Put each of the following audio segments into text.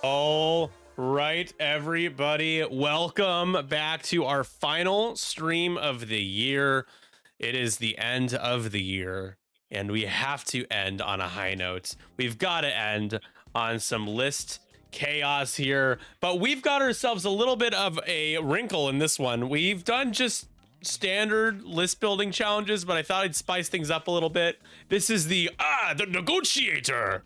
All right, everybody, welcome back to our final stream of the year. It is the end of the year, and we have to end on a high note. We've got to end on some list chaos here, but we've got ourselves a little bit of a wrinkle in this one. We've done just standard list building challenges, but I thought I'd spice things up a little bit. This is the negotiator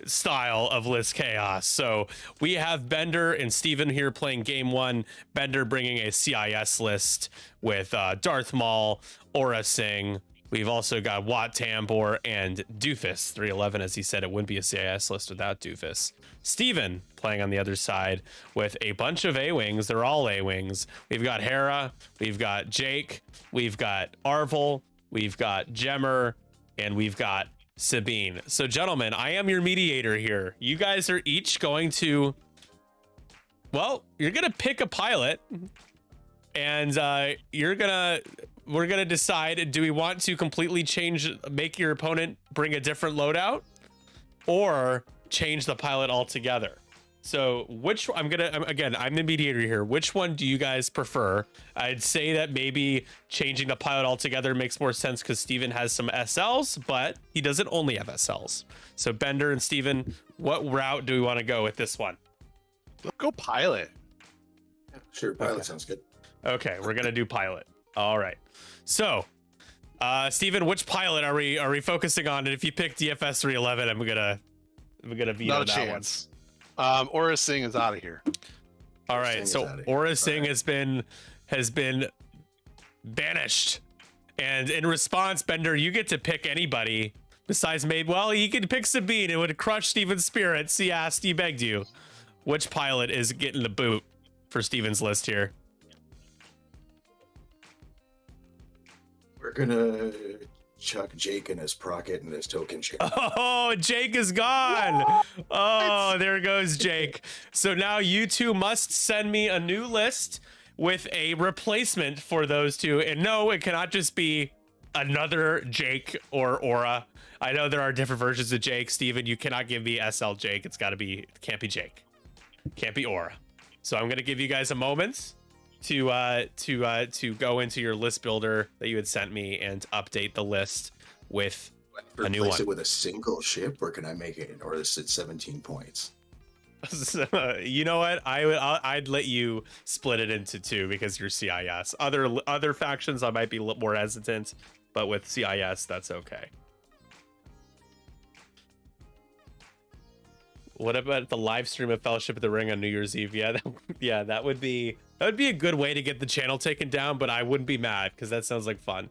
style of list chaos. So we have Bender and Steven here playing game one. Bender bringing a CIS list with Darth Maul, Aura Singh. We've also got Wat Tambor and Doofus 311. As he said, it wouldn't be a CIS list without Doofus. Steven playing on the other side with a bunch of A-Wings. They're all A-Wings. We've got Hera, we've got Jake, we've got Arvel, we've got Jemmer, and we've got Sabine. So gentlemen, I am your mediator here. You guys are each going to, well, you're gonna pick a pilot, and we're gonna decide, do we want to completely make your opponent bring a different loadout, or change the pilot altogether? So I'm the mediator here. Which one do you guys prefer? I'd say that maybe changing the pilot altogether makes more sense because Steven has some SLs, but he doesn't only have SLs. So Bender and Steven, what route do we want to go with this one? Let's go pilot. Yeah, sure, pilot sounds good. Okay, we're gonna do pilot. All right. So, Steven, which pilot are we focusing on? And if you pick DFS 311, I'm gonna veto Not a that chance. Aura Singh is out of here. All right, so Aura Singh has been banished, and in response, Bender, you get to pick anybody besides Mabe. Well, you could pick Sabine. It would crush Steven's spirits. He asked, he begged you. Which pilot is getting the boot for Steven's list here? We're gonna chuck Jake in his Sprocket and his token share. Oh, Jake is gone. Oh, there goes Jake. So now you two must send me a new list with a replacement for those two. And no, it cannot just be another Jake or Aura. I know there are different versions of Jake. Steven, you cannot give me SL Jake. It can't be Jake. Can't be Aura. So I'm gonna give you guys a moment to go into your list builder that you had sent me and update the list with a new one. Replace it with a single ship, or can I make it, or is it 17 points? You know what? I'd let you split it into two because you're CIS. Other factions I might be a little more hesitant, but with CIS that's okay. What about the live stream of Fellowship of the Ring on New Year's Eve? Yeah, that would be a good way to get the channel taken down, but I wouldn't be mad because that sounds like fun.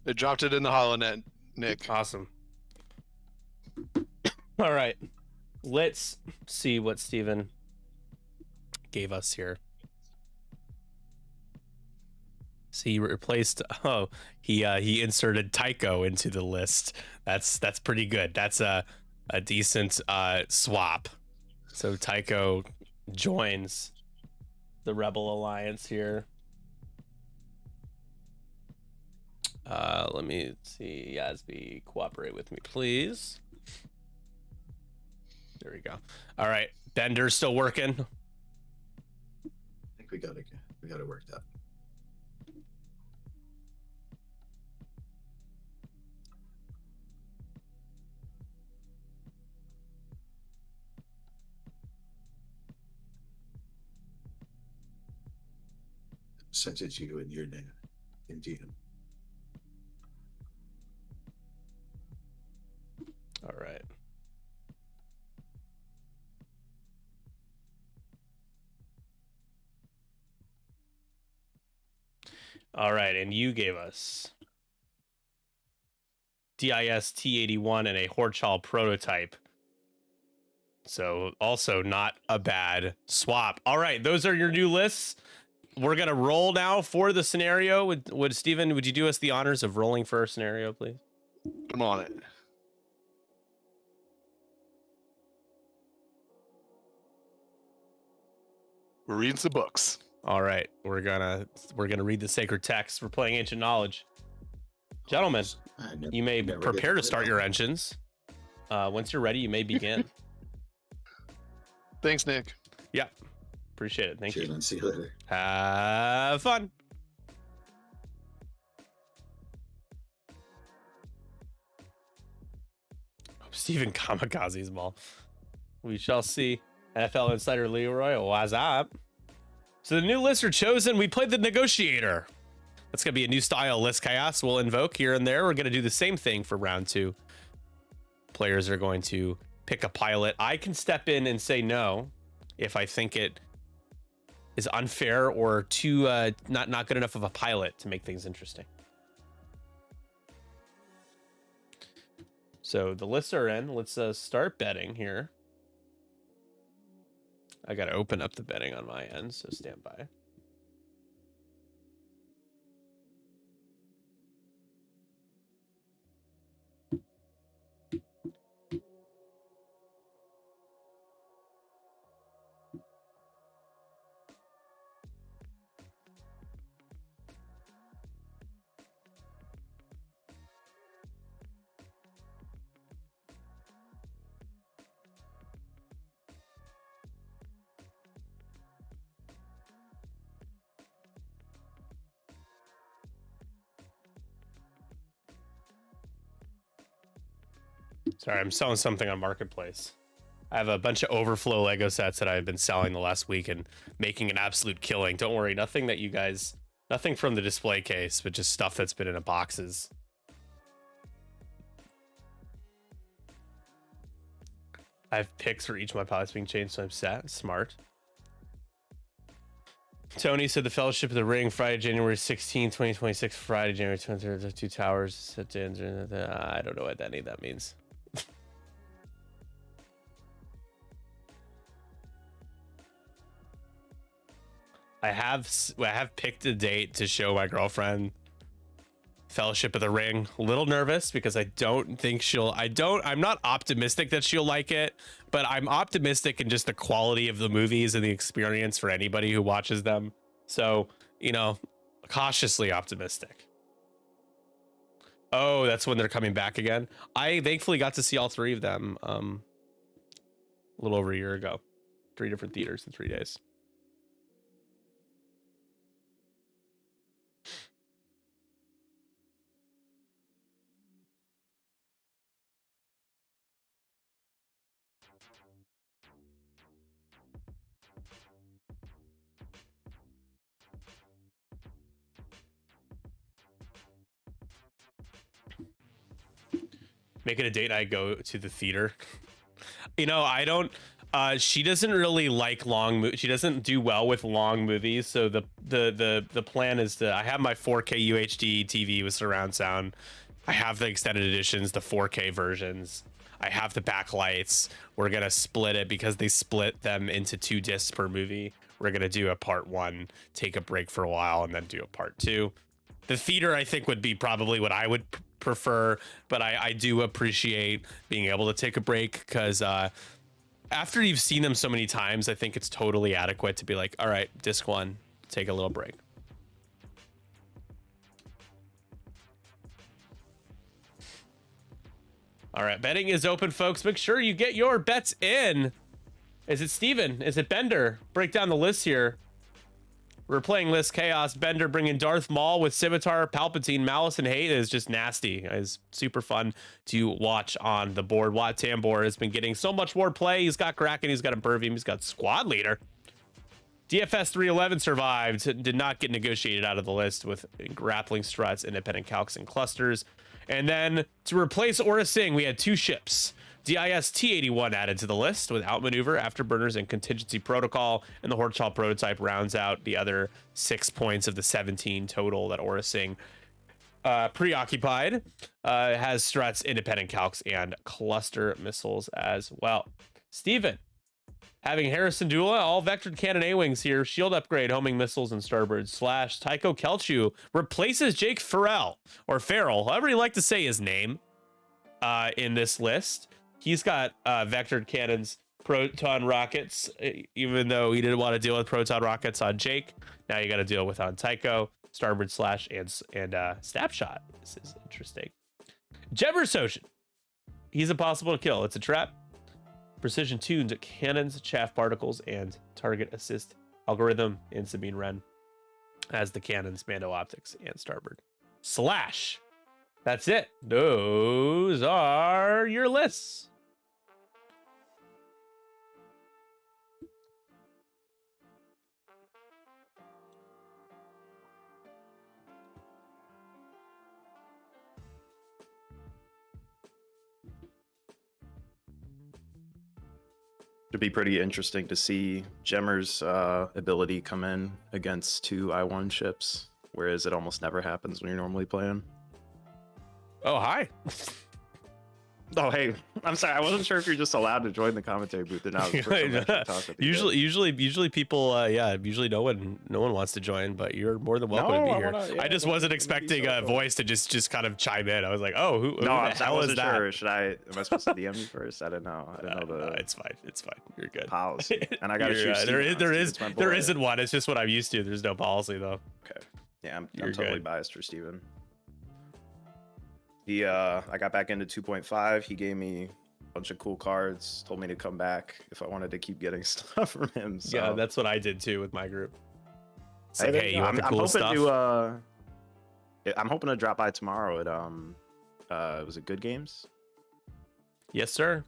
They dropped it in the HoloNet, Nick. Awesome. All right, let's see what Steven gave us here. So he replaced. Oh, he inserted Tycho into the list. That's pretty good. That's a decent swap. So Tycho joins the Rebel Alliance here. Let me see. Yasby, cooperate with me, please. There we go. All right, Bender's still working. I think we got it worked out. sent it to you in your name. Indeed. All right. All right, and you gave us DIS T81 and a Horchal prototype. So also not a bad swap. All right, those are your new lists. We're gonna roll now for the scenario. Would Steven, would you do us the honors of rolling for our scenario, please? I'm on it. We're reading some books. All right, we're gonna read the sacred text. We're playing Ancient Knowledge. Gentlemen, you may prepare to start your engines. Once you're ready, you may begin. Thanks, Nick. Yeah, appreciate it. Thank you. And see you later. Have fun. Stephen Kamikaze's ball. We shall see. NFL insider Leroy, what's up? So the new lists are chosen. We played the Negotiator. That's going to be a new style list chaos we'll invoke here and there. We're going to do the same thing for round 2. Players are going to pick a pilot. I can step in and say no if I think it is unfair or too not good enough of a pilot to make things interesting. So the lists are in. Let's start betting here. I got to open up the betting on my end, so stand by. Sorry, I'm selling something on Marketplace. I have a bunch of overflow Lego sets that I've been selling the last week and making an absolute killing. Don't worry, nothing from the display case, but just stuff that's been in boxes. I have picks for each of my pilots being changed, so I'm set. Smart. Tony said the Fellowship of the Ring, Friday, January 16, 2026. Friday, January 23rd, the 2 towers. I don't know what any of that means. I have picked a date to show my girlfriend Fellowship of the Ring. A little nervous because I don't think I'm not optimistic that she'll like it, but I'm optimistic in just the quality of the movies and the experience for anybody who watches them. So, cautiously optimistic. Oh, that's when they're coming back again. I thankfully got to see all 3 of them a little over a year ago. 3 different theaters in 3 days. Make it a date I go to the theater. I don't she doesn't really like she doesn't do well with long movies, so the plan is I have my 4K UHD TV with surround sound. I have the extended editions, the 4K versions. I have the backlights. We're gonna split it because they split them into 2 discs per movie. We're gonna do a part 1, take a break for a while, and then do a part 2. The theater, I think, would be probably what I would prefer, but I do appreciate being able to take a break because after you've seen them so many times, I think it's totally adequate to be like, all right, disc 1, take a little break. All right, betting is open, folks. Make sure you get your bets in. Is it Steven? Is it Bender? Break down the list here. We're playing List Chaos. Bender bringing Darth Maul with Scimitar, Palpatine, Malice, and Hate is just nasty. It's super fun to watch on the board. Wat Tambor has been getting so much more play. He's got Kraken, he's got a Burvim, he's got Squad Leader. DFS 311 survived, did not get negotiated out of the list with grappling struts, independent calcs, and clusters. And then to replace Aura Singh, we had 2 ships. DIS T81 added to the list with outmaneuver, afterburners, and contingency protocol. And the Horchal prototype rounds out the other 6 points of the 17 total that Aura Singh preoccupied. Has struts, independent calcs, and cluster missiles as well. Steven. Having Harrison Dula, all vectored cannon A-wings here, shield upgrade, homing missiles, and starboard slash. Tycho Kelchu replaces Jake Farrell, or Farrell, however you like to say his name, in this list. He's got vectored cannons, proton rockets, even though he didn't want to deal with proton rockets on Jake. Now you got to deal with on Tycho, starboard slash, and snapshot. This is interesting. Jefferson, he's impossible to kill. It's a trap. Precision tuned cannons, chaff particles, and target assist algorithm in Sabine Wren as the cannons, Mando optics, and starboard slash. That's it. Those are your lists. It'd be pretty interesting to see Gemmer's ability come in against 2 I1 ships, whereas it almost never happens when you're normally playing. Oh, hi. Oh, hey, I'm sorry. I wasn't sure if you're just allowed to join the commentary booth or not. Usually people, usually no one wants to join, but you're more than welcome to be here. I just wasn't expecting a voice to just kind of chime in. I was like, oh, who the hell is that? Sure. Am I supposed to DM you first? I don't know. No, it's fine. It's fine. You're good. Policy. And I got to shoot. There isn't one. It's just what I'm used to. There's no policy though. Okay. Yeah, I'm totally biased for Steven. I got back into 2.5. He gave me a bunch of cool cards, told me to come back if I wanted to keep getting stuff from him. So. Yeah, that's what I did too with my group. It's like, hey, you want the cool stuff? I'm hoping to drop by tomorrow at was it Good Games? Yes, sir.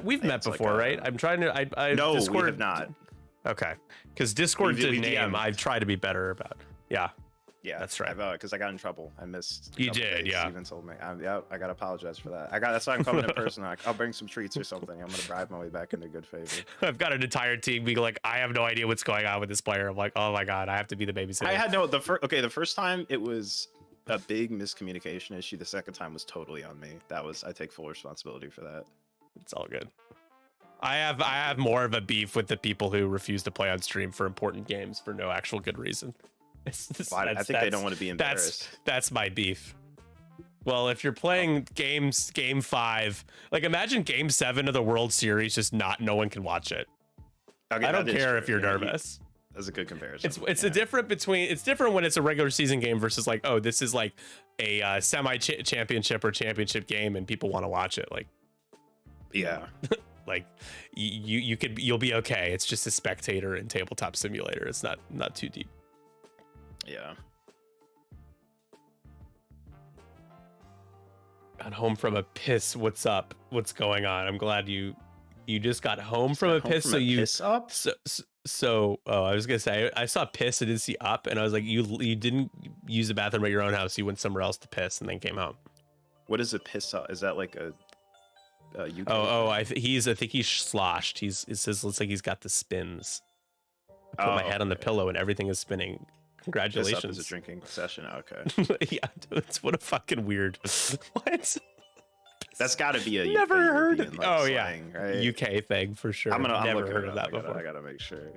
We've met before, right? I'm trying to. No, Discord... we have not. Okay, because Discord did name. I've tried to be better about. Yeah. Yeah, that's right. Because I got in trouble. I missed. You did, yeah. Steven told me. I gotta apologize for that. That's why I'm coming in person. I'll bring some treats or something. I'm gonna bribe my way back into good favor. I've got an entire team being like, I have no idea what's going on with this player. I'm like, oh my god, I have to be the babysitter. I had the first time it was a big miscommunication issue. The second time was totally on me. I take full responsibility for that. It's all good. I have more of a beef with the people who refuse to play on stream for important games for no actual good reason. I think they don't want to be embarrassed. That's my beef. Well, if you're playing game 5, like imagine game 7 of the World Series, just no one can watch it. Okay, I don't care if you're nervous. That's a good comparison. It's different when it's a regular season game versus like, oh, this is like a semi-championship or championship game and people want to watch it. Like, yeah. Like you'll be okay. It's just a spectator in Tabletop Simulator. It's not too deep. Yeah. Got home from a piss. What's up? What's going on? I'm glad you just got home from a piss. So you piss up? So I was gonna say I saw piss. I didn't see up, and I was like, you didn't use the bathroom at your own house. You went somewhere else to piss, and then came home. What is a piss up? Is that like a UK I think he's sloshed. It looks like he's got the spins. I put my head on the pillow, and everything is spinning. Congratulations. It's a drinking session. Okay. Yeah, it's what a fucking weird. What? That's got to be a never heard of. Like, oh slang, yeah, right? UK thing for sure. Never heard of that before. I gotta make sure.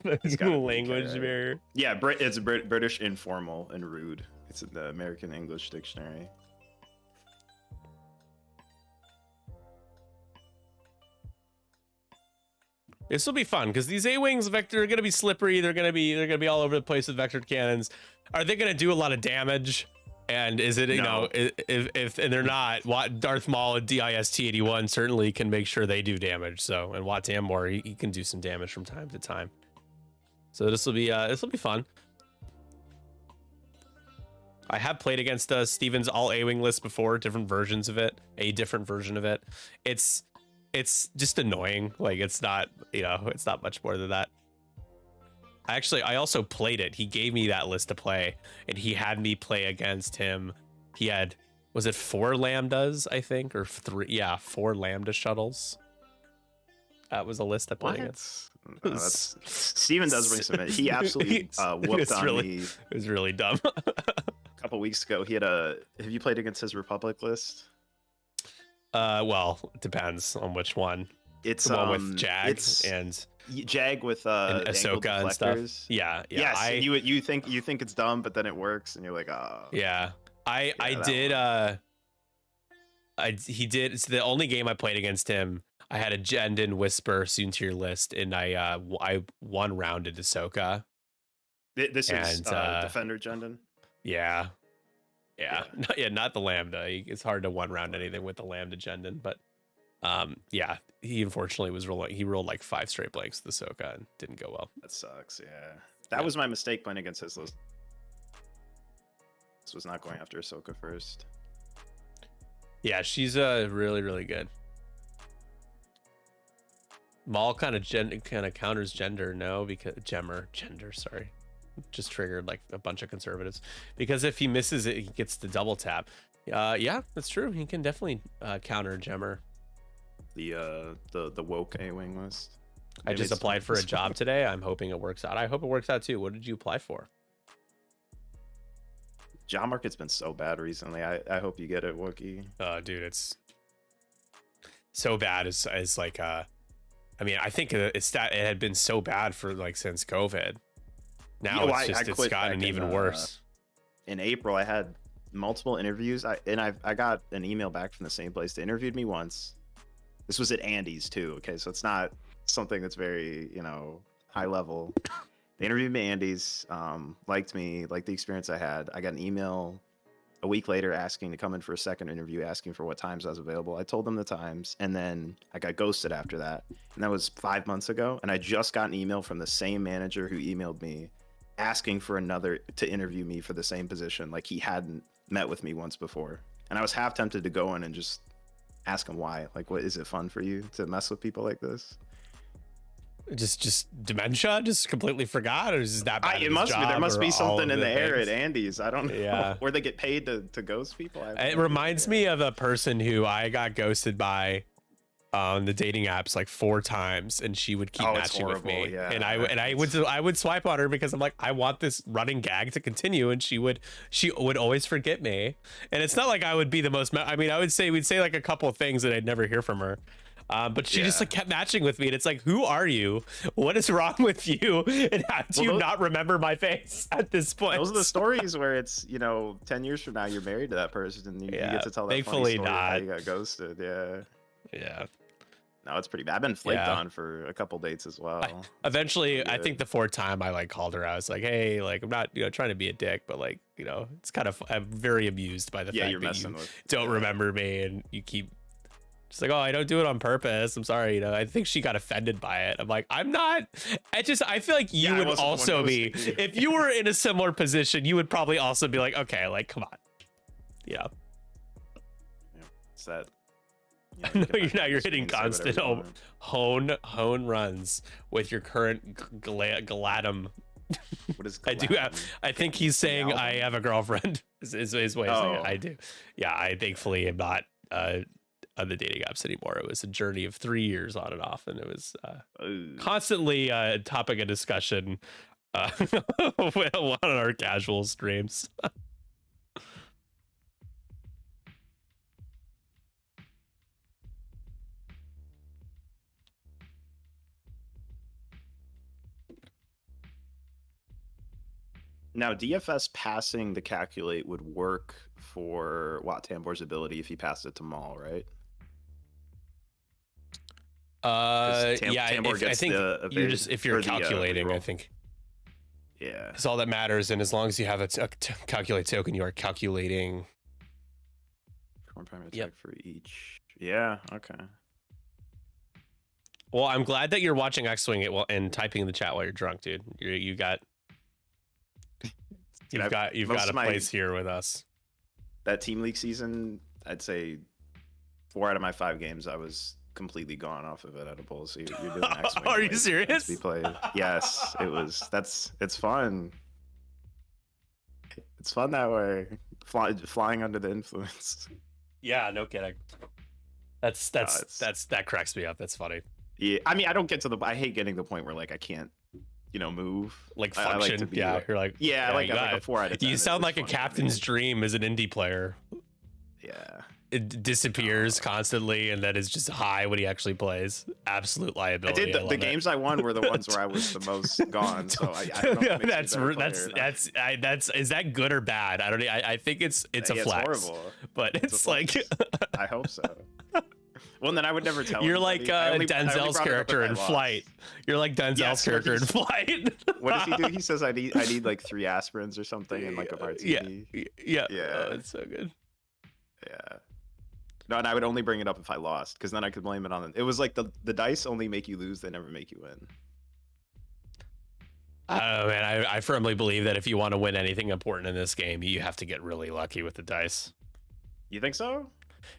Language barrier. Yeah, it's British informal and rude. It's in the American English Dictionary. This will be fun because these A-wings vector are gonna be slippery. They're gonna be all over the place with vectored cannons. Are they gonna do a lot of damage? And is it if and they're not, Darth Maul and DIS-T81 certainly can make sure they do damage. So and Wat Tambor he can do some damage from time to time. So this will be fun. I have played against Steven's all A-wing list before, different versions of it, a different version of it. It's just annoying. Like it's not much more than that. I also played it. He gave me that list to play, and he had me play against him. He had, was it 4 lambdas, I think, or 3? Yeah, 4 lambda shuttles. That was a list I played against. That's Steven does bring some. He absolutely whooped on me. It was really dumb. A couple weeks ago. He had a. Have you played against his Republic list? Well, it depends on which one. It's the one with Jag it's and Jag with and Ahsoka and stuff. Yeah, yeah. Yes, you think it's dumb, but then it works, and you're like, oh. Yeah, I did. He did. It's the only game I played against him. I had a Jendin Whisper soon to your list, and I one rounded Ahsoka. This is Defender Jendin. Yeah. Not the Lambda. It's hard to one round anything with the Lambda Jendin, but yeah, he unfortunately was rolling. He rolled like 5 straight blanks with Ahsoka and didn't go well. That sucks. Yeah, that was my mistake playing against his list. This was not going after Ahsoka first. Yeah, she's really really good. Maul kind of counters gender, no, because gender, sorry, just triggered like a bunch of conservatives, because if he misses it, he gets the double tap. Yeah, that's true. He can definitely counter Gemmer. The woke A-wing list. I just applied for a job today. I'm hoping it works out. I hope it works out too. What did you apply for? Job market's been so bad recently. I hope you get it, Wookie. Dude, it's so bad. Is like I mean, I think it had been so bad for like since COVID. Now it's gotten even worse. In April, I had multiple interviews. I got an email back from the same place. They interviewed me once. This was at Andy's too. Okay, so it's not something that's very high level. They interviewed me at Andy's. Liked me, liked the experience I had. I got an email a week later asking to come in for a second interview, asking for what times I was available. I told them the times, and then I got ghosted after that. And that was 5 months ago. And I just got an email from the same manager who emailed me asking for another to interview me for the same position. Like he hadn't met with me once before. And I was half tempted to go in and just ask him why. Like, what, is it fun for you to mess with people like this? Just dementia, just completely forgot, or is that bad? It must be. There must be something in the air at things? Andy's. I don't know. Yeah. Where they get paid to ghost people. It reminds me of a person who I got ghosted by on the dating apps like 4 times, and she would keep matching with me. Yeah, and I would swipe on her because I'm like, I want this running gag to continue, and she would always forget me. And it's not like I would be the most. I mean, we'd say like a couple of things and I'd never hear from her. But she just like kept matching with me, and it's like, who are you? What is wrong with you? And how do you not remember my face at this point? Those are the stories where it's 10 years from now you're married to that person, and you get to tell that thankfully funny story not. how you got ghosted. Yeah. No, it's pretty bad. I've been flaked on for a couple dates as well. Eventually, I think the 4th time I like called her, I was like, hey, like I'm not trying to be a dick, but like it's kind of, I'm very amused by the fact that you don't remember me, and you keep. She's like, oh, I don't do it on purpose. I'm sorry. I think she got offended by it. I'm like, I'm not. I feel like you would also be, if you were in a similar position, you would probably also be like, okay, like, come on. Yeah. It's that. You're hitting constant hone runs with your current Gladum. What is I think he's saying I have a girlfriend is his way of saying it. I do. Yeah, I thankfully am not on the dating apps anymore. It was a journey of 3 years on and off, and it was constantly a topic of discussion on our casual streams. Now, DFS passing the calculate would work for Wat Tambor's ability if he passed it to Maul, right? Tambor I think you're just, if you're calculating, I think. Yeah. That's all that matters, and as long as you have a calculate token, you are calculating. One primary attack for each. Yeah. Okay. Well, I'm glad that you're watching X-Wing and typing in the chat while you're drunk, dude. You've got a place here with us. That Team League season, I'd say 4 out of my 5 games I was completely gone off of edibles. So you're doing X-Wing. Are you ways serious? To be played. Yes, it was. It's fun. It's fun that way. Flying under the influence. Yeah, no kidding. That cracks me up. That's funny. Yeah, I mean, I don't get to the. I hate getting to the point where like I can't, move. Like I like function. to be, Yeah, you're like like you got a it. 4 out of 10. You sound It's like a funny. captain's dream as an indie player. Yeah. It disappears constantly, and that is just high when he actually plays. Absolute liability. I did the games I won were the ones where I was the most gone. So I don't know if it makes me a better player or not. Is that good or bad? I don't know. I think it's a Yeah, flex. It's horrible. But it's like I hope so. Well, then I would never tell. you're like anybody. Denzel's character in Flight. You're like Denzel's character in Flight. What does he do? He says I need like 3 aspirins or something and like a martini. Yeah. Yeah. Oh, it's so good. Yeah. No, and I would only bring it up if I lost, because then I could blame it on them. It was like the dice only make you lose; they never make you win. I don't know, man. I firmly believe that if you want to win anything important in this game, you have to get really lucky with the dice. You think so?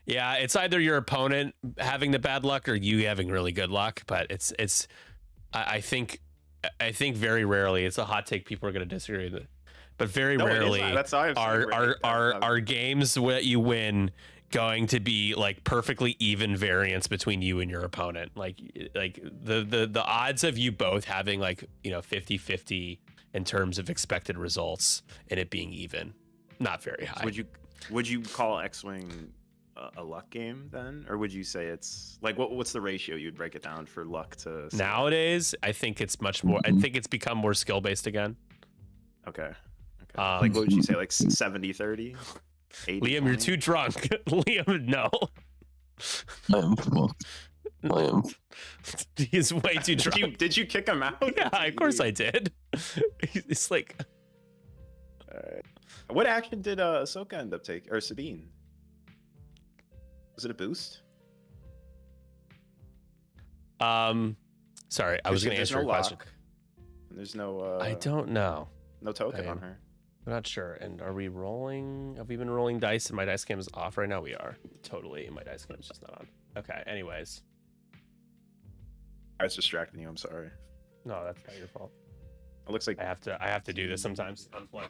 Yeah, it's either your opponent having the bad luck or you having really good luck. But I think very rarely, it's a hot take. People are going to disagree with it, but very rarely That's how I've seen it. are games that you win going to be like perfectly even variance between you and your opponent. Like the odds of you both having 50-50 in terms of expected results and it being even, not very high. Would you call X-Wing a luck game then, or would you say it's like what's the ratio you'd break it down for luck to nowadays? I think it's much more. I think it's become more skill based again. Okay. Like what would you say, like 70-30? 80, Liam, 20? you're too drunk. Liam, no. I am. He's way too drunk. Did you kick him out? Yeah, of course I did. It's like. What action did Ahsoka end up taking, or Sabine? Was it a boost? Sorry, I was going to answer your question. And there's no. I don't know. No token on her. I'm not sure. And are we rolling? Have we been rolling dice and my dice cam is off right now? We are. Totally. My dice cam is just not on. Okay, anyways. I was distracting you. I'm sorry. No, that's not your fault. It looks like I have to do this sometimes. Unplug.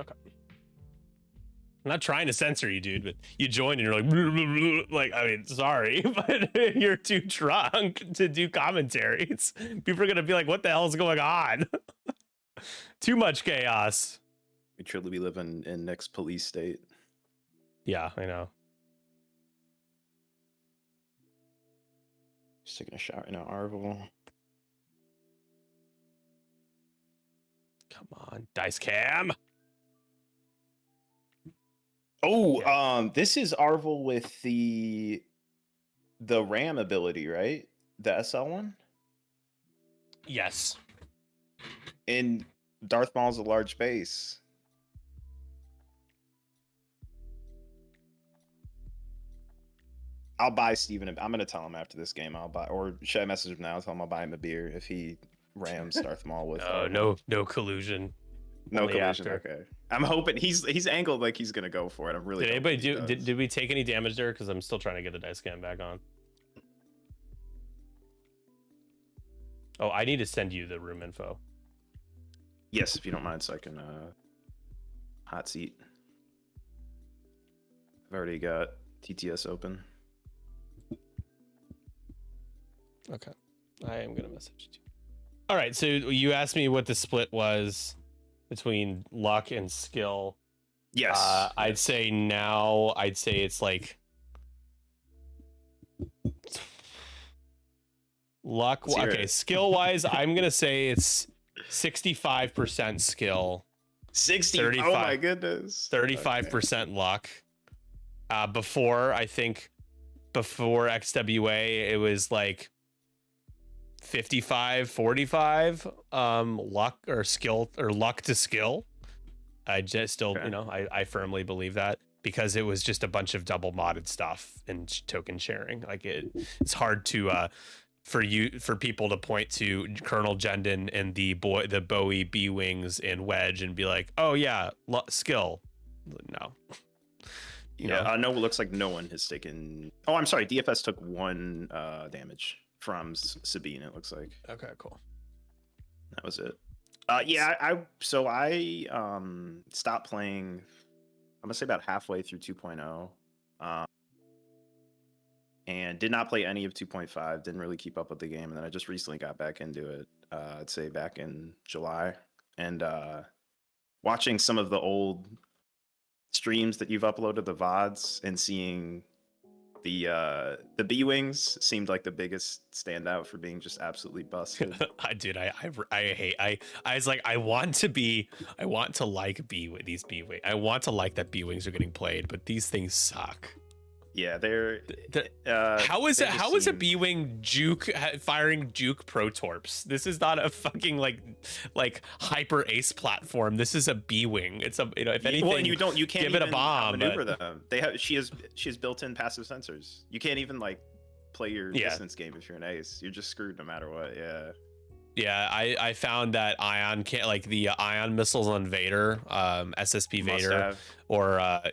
Okay. I'm not trying to censor you, dude, but you joined and you're like, blah, blah, blah. Like, I mean, sorry, but you're too drunk to do commentaries. People are going to be like, what the hell is going on? Too much chaos. we truly live in Nick's police state. Yeah, I know. Just taking a shower in an Arvel. Come on, dice cam. Oh, this is Arvel with the RAM ability, right? The SL one? Yes. And Darth Maul's a large base. I'll buy Steven. I'm going to tell him after this game I'll buy, or should I message him now? Tell him I'll buy him a beer if he rams Darth Maul with. No collusion. No Only collision. after. Okay. I'm hoping he's angled like he's gonna go for it. I'm really. Did anybody hoping he does. did we take any damage there? Because I'm still trying to get the dice cam back on. Oh, I need to send you the room info. Yes, if you don't mind, so I can hot seat. I've already got TTS open. Okay. I am gonna message you. All right, so you asked me what the split was between luck and skill. Yes. I'd say it's like luck. Let's hear Okay, it. skill wise, I'm gonna say it's 65% skill, 60. 35. Oh my goodness. 35% luck. Before XWA, it was like 55-45 luck or skill or luck to skill. I just still, Okay. I firmly believe that because it was just a bunch of double modded stuff and token sharing. Like it's hard to for people to point to Colonel Jendon and the Bowie B-wings in Wedge and be like, oh yeah, skill. No. Yeah, no, it looks like no one has taken. Oh, I'm sorry. DFS took 1 damage from Sabine. It looks like. Okay, cool. That was it. Yeah, I stopped playing. I'm gonna say about halfway through 2.0, and did not play any of 2.5. Didn't really keep up with the game, and then I just recently got back into it. I'd say back in July, and watching some of the old streams that you've uploaded, the VODs, and seeing the B-wings seemed like the biggest standout for being just absolutely busted. I was like, I want to like these B-wings. I want to like that B-wings are getting played, but these things suck. Yeah, they're how is a B-wing firing juke protorps? This is not a fucking like hyper ace platform. This is a B-wing. It's a, if anything, well, and you can't give even it a bomb. Maneuver them. She has built-in passive sensors. You can't even like play your distance game if you're an ace. You're just screwed no matter what. Yeah, I found that ion can't, like the ion missiles on Vader, SSP Vader, or I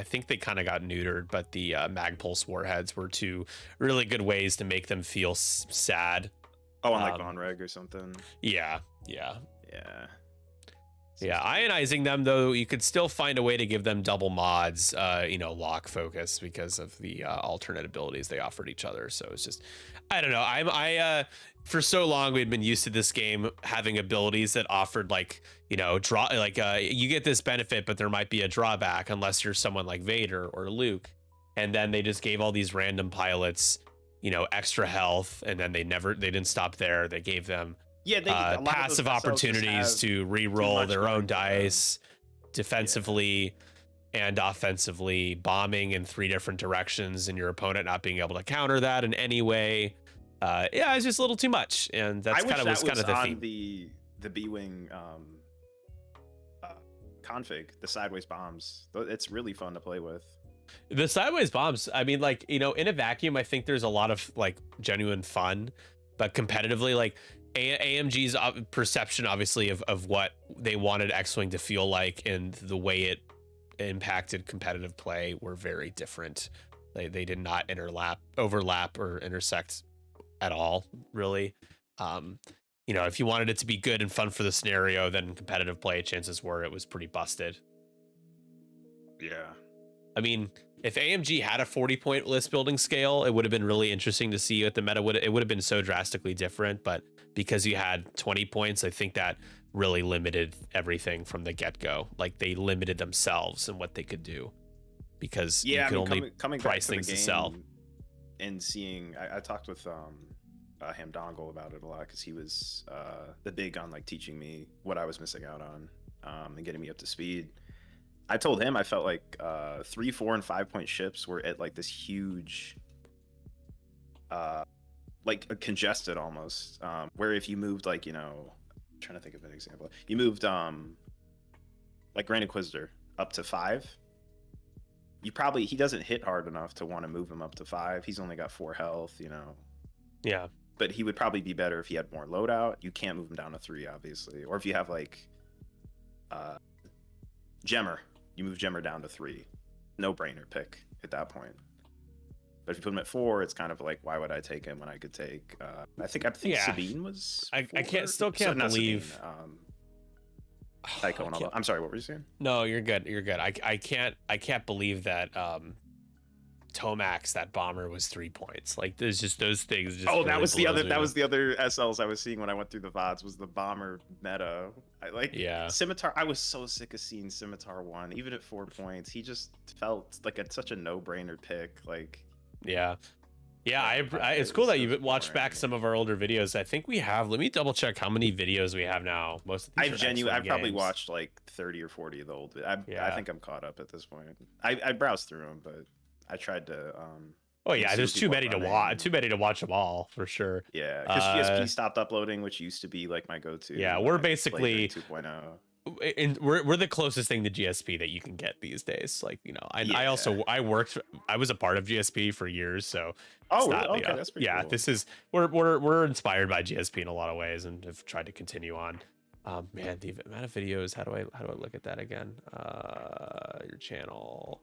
think they kind of got neutered, but the mag pulse warheads were 2 really good ways to make them feel sad. Oh, on like Von Reg or something. Yeah. Yeah, ionizing them though, you could still find a way to give them double mods, lock focus because of the alternate abilities they offered each other. So it's just, I don't know. I for so long we'd been used to this game having abilities that offered draw, you get this benefit, but there might be a drawback unless you're someone like Vader or Luke. And then they just gave all these random pilots, extra health, and then they didn't stop there. They gave them passive opportunities to re-roll their own dice defensively and offensively, bombing in 3 different directions and your opponent not being able to counter that in any way. It's just a little too much, and that's kind of the theme. The B-wing config, the sideways bombs. It's really fun to play with. The sideways bombs, I mean, in a vacuum, I think there's a lot of genuine fun, but competitively, AMG's perception, obviously, of what they wanted X-Wing to feel like and the way it impacted competitive play were very different. They did not overlap, or intersect at all, really. If you wanted it to be good and fun for the scenario, then competitive play, chances were it was pretty busted. Yeah. I mean, if AMG had a 40-point list building scale, it would have been really interesting to see what the meta would. It would have been so drastically different, but because you had 20 points, I think that really limited everything from the get-go. They limited themselves and what they could do, because you could only coming price things to sell. And seeing, I talked with Ham Dongle about it a lot, because he was the big on teaching me what I was missing out on, and getting me up to speed. I told him I felt like 3, 4, and 5 point ships were at this huge, congested almost. Where if you moved I'm trying to think of an example. You moved Grand Inquisitor up to 5. He doesn't hit hard enough to want to move him up to 5. He's only got 4 health, Yeah. But he would probably be better if he had more loadout. You can't move him down to 3, obviously. Or if you have Gemmer. You move Gemmer down to 3. No-brainer pick at that point. But if you put him at 4, it's kind of why would I take him when I could take? I think Sabine was. I can't believe. Sabine, I'm sorry. What were you saying? No, you're good. I can't believe that Tomax, that bomber, was 3 points. There's just those things. Just that was the other. That was the other SLs I was seeing when I went through the VODs. Was the bomber meta? Scimitar. I was so sick of seeing Scimitar 1, even at 4 points. He just felt like such a no-brainer pick. It's cool that you watched back some of our older videos. I think we have. Let me double check how many videos we have now. Most of these I've probably watched 30 or 40 of the old. I think I'm caught up at this point. I browsed through them, but I tried to. There's too many to watch. Too many to watch them all, for sure. Yeah, because GSP stopped uploading, which used to be my go-to. Yeah, we're basically 2.0. and we're the closest thing to GSP that you can get these days. Like, you know, I also I was a part of GSP for years, so it's not, okay, you know, that's pretty yeah, cool. this is we're inspired by GSP in a lot of ways and have tried to continue on. Man, the amount of videos, how do I look at that again? Your channel.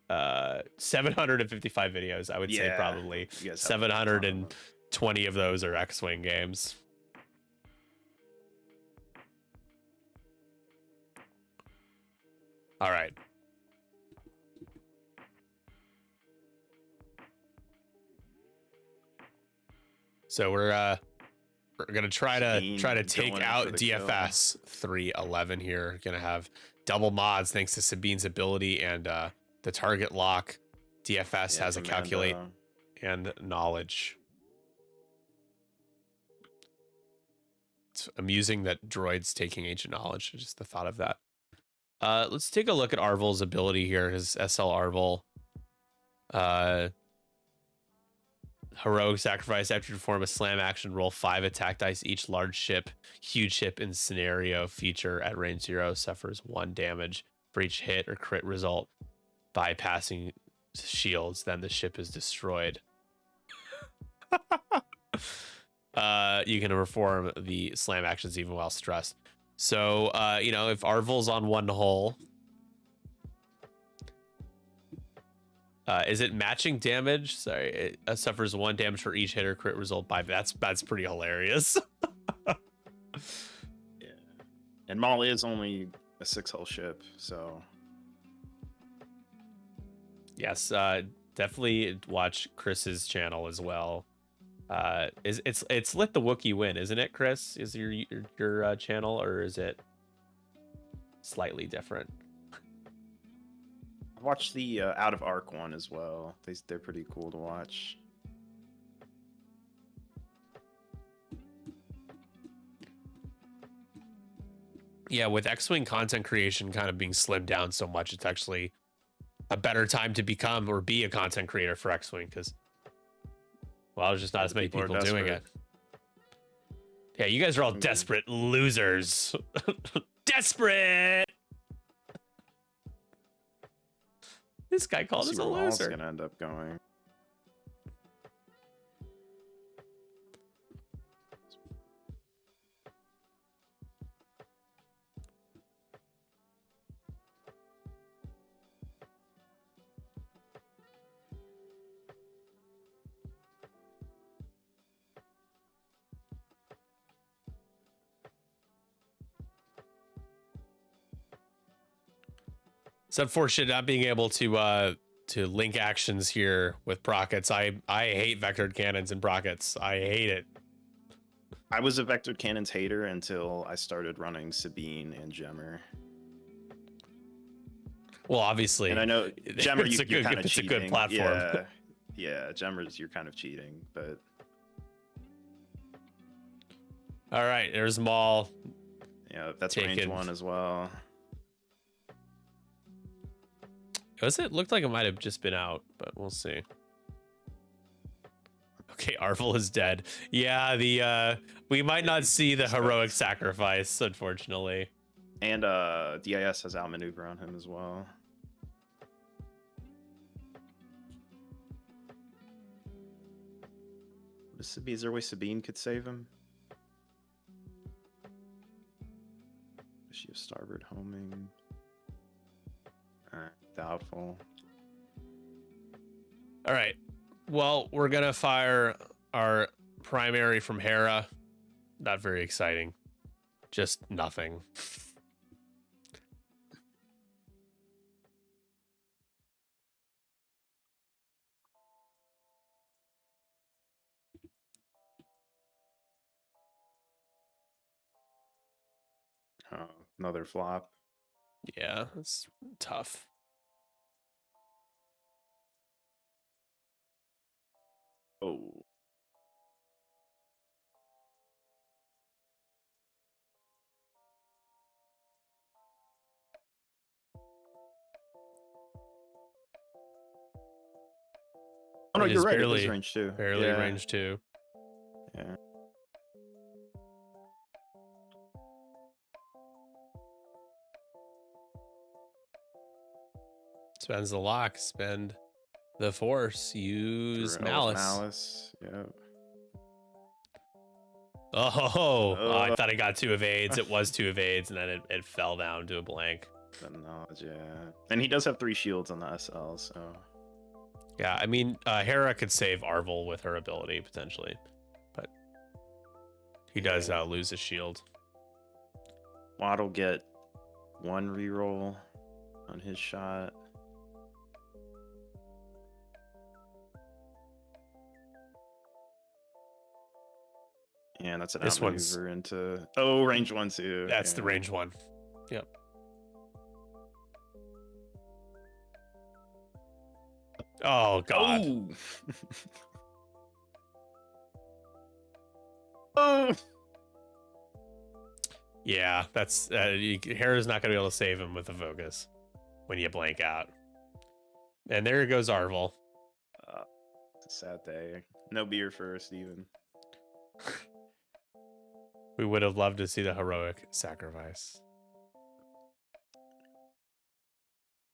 755 videos. I would say probably 720 of those are X-Wing games. All right. So we're gonna try to take out DFS 311 here. Gonna have double mods thanks to Sabine's ability and the target lock. DFS has a calculate and knowledge. It's amusing that droid's taking ancient knowledge. Just the thought of that. Let's take a look at Arvel's ability here. His SL Arvel. Heroic sacrifice. After you perform a slam action, roll 5 attack dice. Each large ship, huge ship in scenario feature at range 0 suffers 1 damage for each hit or crit result. Bypassing shields, then the ship is destroyed. You can perform the slam actions even while stressed. So, you know, if Arvel's on 1 hull, is it matching damage? Sorry, it suffers 1 damage for each hit or crit result by. That's pretty hilarious. Yeah, and Maul is only a 6 hull ship, so Yes, definitely watch Chris's channel as well. It's Let the Wookiee Win, isn't it, Chris? Is your channel, or is it slightly different? I watched the Out of Arc one as well. They're pretty cool to watch. Yeah, with X-Wing content creation kind of being slimmed down so much, it's actually a better time to become or be a content creator for X-Wing, because, well, there's just not as many people doing it. Yeah, you guys are all desperate losers. Desperate. This guy called us a loser. Gonna end up going. It's unfortunate not being able to link actions here with Prockets. I hate vectored cannons and Prockets. I hate it. I was a vectored cannons hater until I started running Sabine and Gemmer. Well, obviously, and I know Gemmer, you're kind of cheating. It's a good platform. Yeah, Gemmer's you're kind of cheating, but all right, there's Maul. Yeah, that's range 1 as well. It looked like it might have just been out, but we'll see. Okay, Arvel is dead. Yeah, we might not see the heroic sacrifice, unfortunately. And DIS has outmaneuver on him as well. Is there a way Sabine could save him? Does she have starboard homing? Doubtful. All right. Well, we're gonna fire our primary from Hera. Not very exciting. Just nothing. Oh, another flop. Yeah, it's tough. Oh. Oh no, you're right. It is range 2. Barely range 2. Yeah. Spends the lock. Spend the force. Use With malice. Malice. Yeah. Oh, I thought I got 2 evades. It was 2 evades, and then it fell down to a blank. The knowledge, yeah. And he does have 3 shields on the SL, so. Yeah, I mean, Hera could save Arvel with her ability, potentially. But he does lose his shield. Watt will get 1 reroll on his shot. And that's an This one's- outmaneuver into... Oh, range 1 too. That's the range one. Yep. Oh, God. Oh! Oh! Yeah, that's... Hera's not going to be able to save him with the focus when you blank out. And there goes Arvel. It's a sad day. No beer for Steven. We would have loved to see the heroic sacrifice.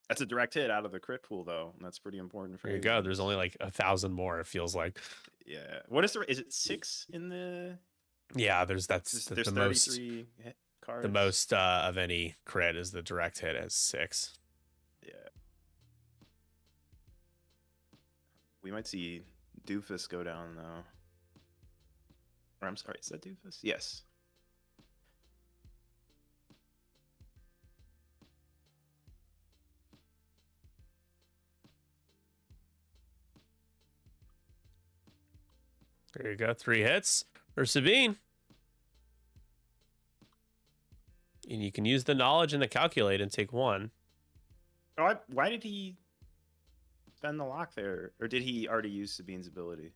That's a direct hit out of the crit pool, though. And that's pretty important for There you go. There's only like 1,000 more, it feels like. Yeah. What is the... Is it 6 in the... Yeah, there's There's the most... 33 cards. The most of any crit is the direct hit as 6. Yeah. We might see Doofus go down, though. Or I'm sorry, is that Doofus? Yes. There you go. 3 hits for Sabine. And you can use the knowledge and the calculate and take 1. Oh, why did he spend the lock there? Or did he already use Sabine's ability?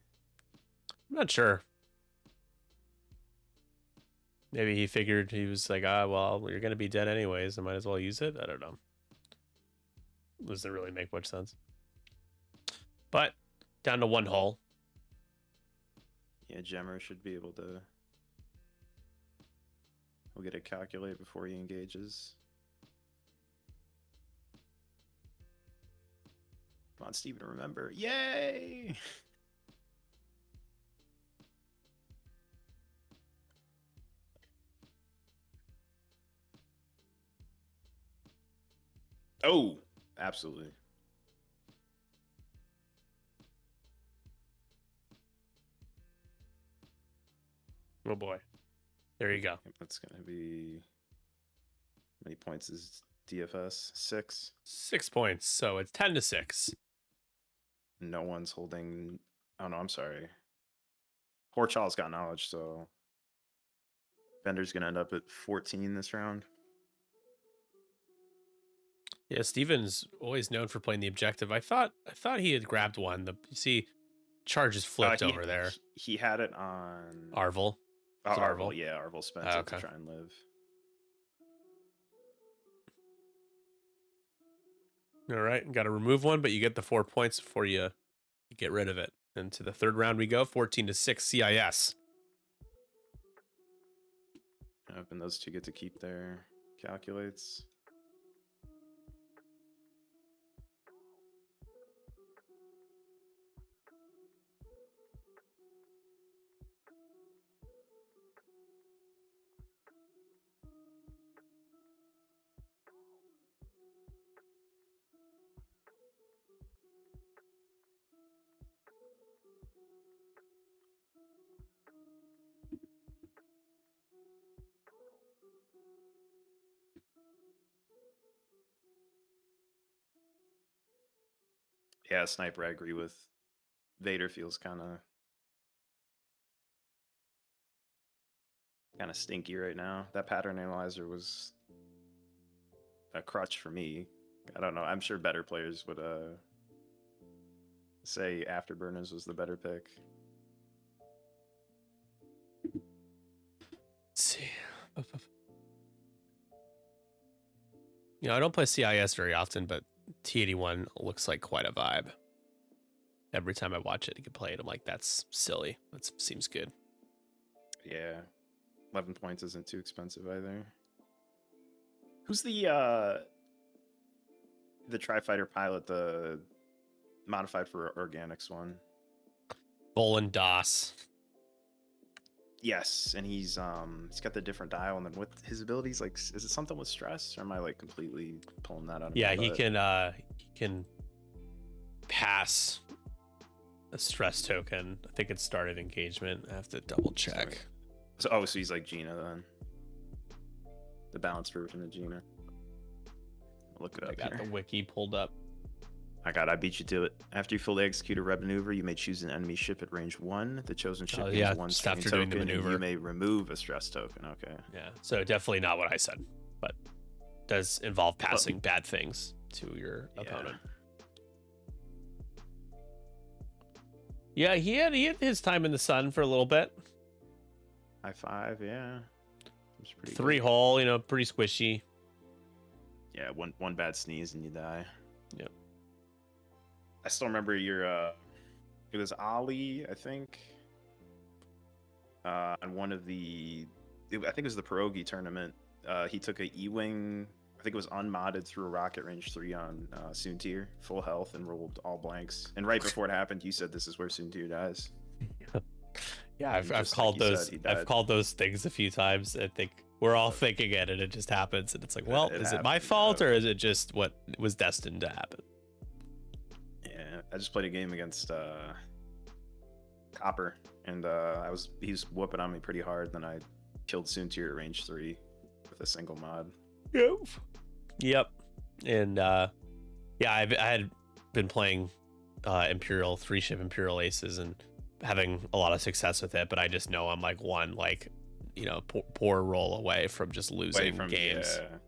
I'm not sure. Maybe he figured he was like, well, you're going to be dead anyways. I might as well use it. I don't know. Doesn't really make much sense. But down to 1 hull. Yeah, Gemmer should be able to... We'll get a calculate before he engages. Come on, Steven, remember. Yay! Oh, absolutely. Oh boy. There you go. That's going to be... How many points is DFS? 6? 6 points. So it's 10 to 6. No one's holding... Oh, no, I'm sorry. Horchall's got knowledge, so... Bender's going to end up at 14 this round. Yeah, Steven's always known for playing the objective. I thought he had grabbed one. You see, charges flipped over there. He had it on... Arvel. Oh, Is it Arvel, yeah. Arvel spent it okay. to try and live. All right, got to remove one, but you get the 4 points before you get rid of it. And to the 3rd round we go, 14 to 6 CIS. And those two get to keep their calculates. Yeah, Sniper, I agree with. Vader feels kind of stinky right now. That pattern analyzer was a crutch for me. I don't know. I'm sure better players would say Afterburners was the better pick. Let's see. I don't play CIS very often, but T81 looks like quite a vibe. Every time I watch it, I can play it. I'm like, that's silly. That seems good. Yeah. 11 points isn't too expensive either. Who's the The Tri-Fighter pilot, the modified for organics one. Bolin Das. Yes, and he's got the different dial, and then with his abilities, like, is it something with stress, or am I like completely pulling that out of Yeah, my he butt? can pass a stress token. I think it started engagement. I have to double check. So he's like Gina then. The balanced version of Gina. Look it I up got here. the wiki pulled up. I beat you to it. After you fully execute a red maneuver, you may choose an enemy ship at range 1. The chosen ship gains yeah, 1 just strain after doing the token, and maneuver. you may remove a stress token. Okay. Yeah, so definitely not what I said, but does involve passing bad things to your opponent. Yeah, he had his time in the sun for a little bit. High 5, yeah. It's pretty 3 good. hole, pretty squishy. Yeah, one bad sneeze and you die. Yep. I still remember your it was Ali, I think. On one of I think it was the Pierogi tournament. He took a E-Wing, I think it was unmodded through a rocket range 3 on Soontir, full health, and rolled all blanks. And right before it happened, you said this is where Soontir dies. Yeah, And I've just called like you those. said, he I've died. called those things a few times. I think we're all thinking it, and it just happens. And it's like, well, It is it my happened, fault, yeah. or is it just what was destined to happen? Yeah, I just played a game against Copper, and he was whooping on me pretty hard. Then I killed Soontir at range 3 with a single mod. Yep. And yeah, I had been playing Imperial 3-ship Imperial Aces and having a lot of success with it, but I just know I'm like one poor roll away from just losing games. Yeah.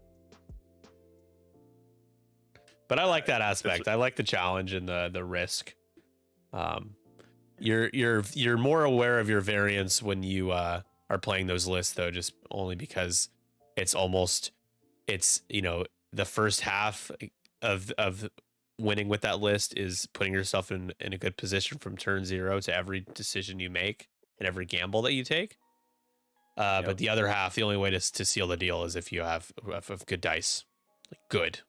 But I like that aspect. I like the challenge and the risk. You're more aware of your variance when you are playing those lists, though, just only because it's the first half of winning with that list is putting yourself in a good position from turn 0 to every decision you make and every gamble that you take. But the other half, the only way to seal the deal is if you have good dice, like good.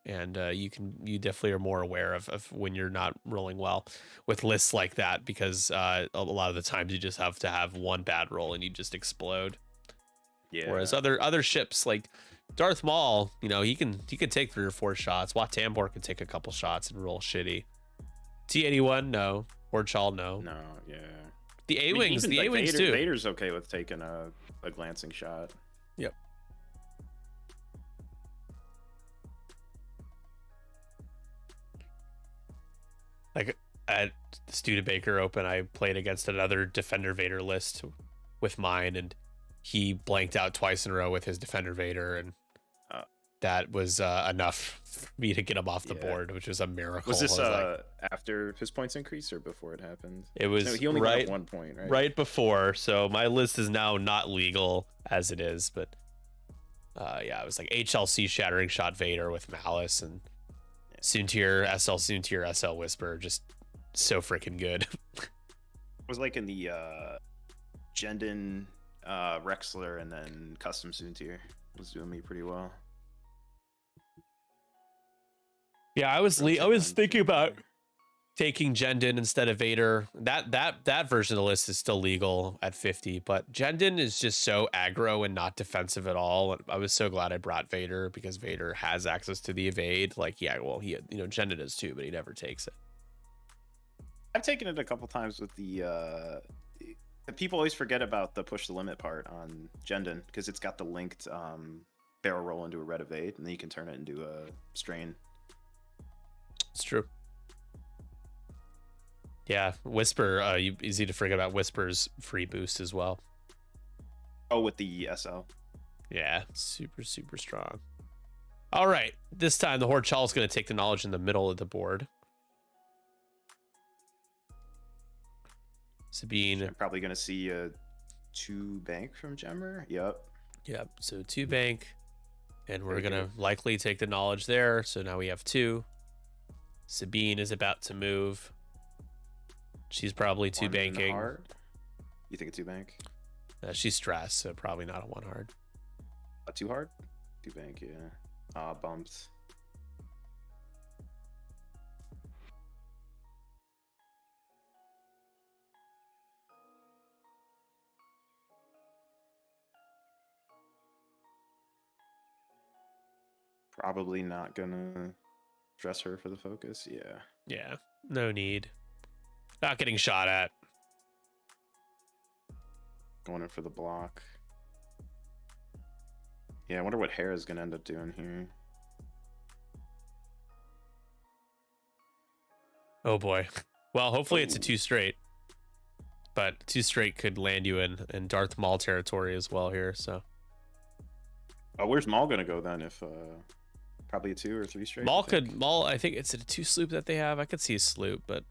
And you definitely are more aware of when you're not rolling well with lists like that, because a lot of the times you just have to have one bad roll and you just explode. Yeah. Whereas other ships like Darth Maul, he can take 3 or 4 shots. Wat Tambor can take a couple shots and roll shitty. T-81, no. Horde Chal, no. No, yeah. The I mean, A-Wings, even, like, A-Wings Vader, too. Vader's okay with taking a glancing shot. Yep. Like at the Studebaker Open, I played against another Defender Vader list with mine, and he blanked out twice in a row with his Defender Vader, and that was enough for me to get him off the board, which was a miracle. Was this after his points increase or before it happened? It was he only got 1 point, right? Right before. So my list is now not legal as it is, but yeah, it was like HLC Shattering Shot Vader with Malice and Soontir, SL Whisper, just so freaking good. It was like in the Jendon, Rexler, and then Custom Soontir was doing me pretty well. Yeah, I was thinking about taking Jendon instead of Vader. That version of the list is still legal at 50, but Jendon is just so aggro and not defensive at all. I was so glad I brought Vader, because Vader has access to the evade. Like, yeah, well, he Jendon does too, but he never takes it. I've taken it a couple times with the people always forget about the push the limit part on Jendon, because it's got the linked barrel roll into a red evade, and then you can turn it into a strain. It's true. Yeah, Whisper, easy to forget about Whisper's free boost as well. Oh, with the SL. Yeah, super, super strong. All right, this time the Horde Chal is going to take the knowledge in the middle of the board. Sabine. I'm probably going to see a 2 bank from Gemmer. Yep. So 2 bank, and we're going to likely take the knowledge there. So now we have 2. Sabine is about to move. She's probably 2 banking. Hard. You think a 2 bank? She's stressed, so probably not a 1 hard. A 2 hard? 2 bank, yeah. Bumped. Probably not gonna dress her for the focus. Yeah. Yeah, no need. Not getting shot at. Going in for the block. Yeah, I wonder what Hera's gonna end up doing here. Oh boy. Well, hopefully it's a 2 straight. But 2 straight could land you in Darth Maul territory as well here, so. Oh, where's Maul gonna go then? If probably a 2 or 3 straight. Maul, I think it's a 2 sloop that they have. I could see a sloop, but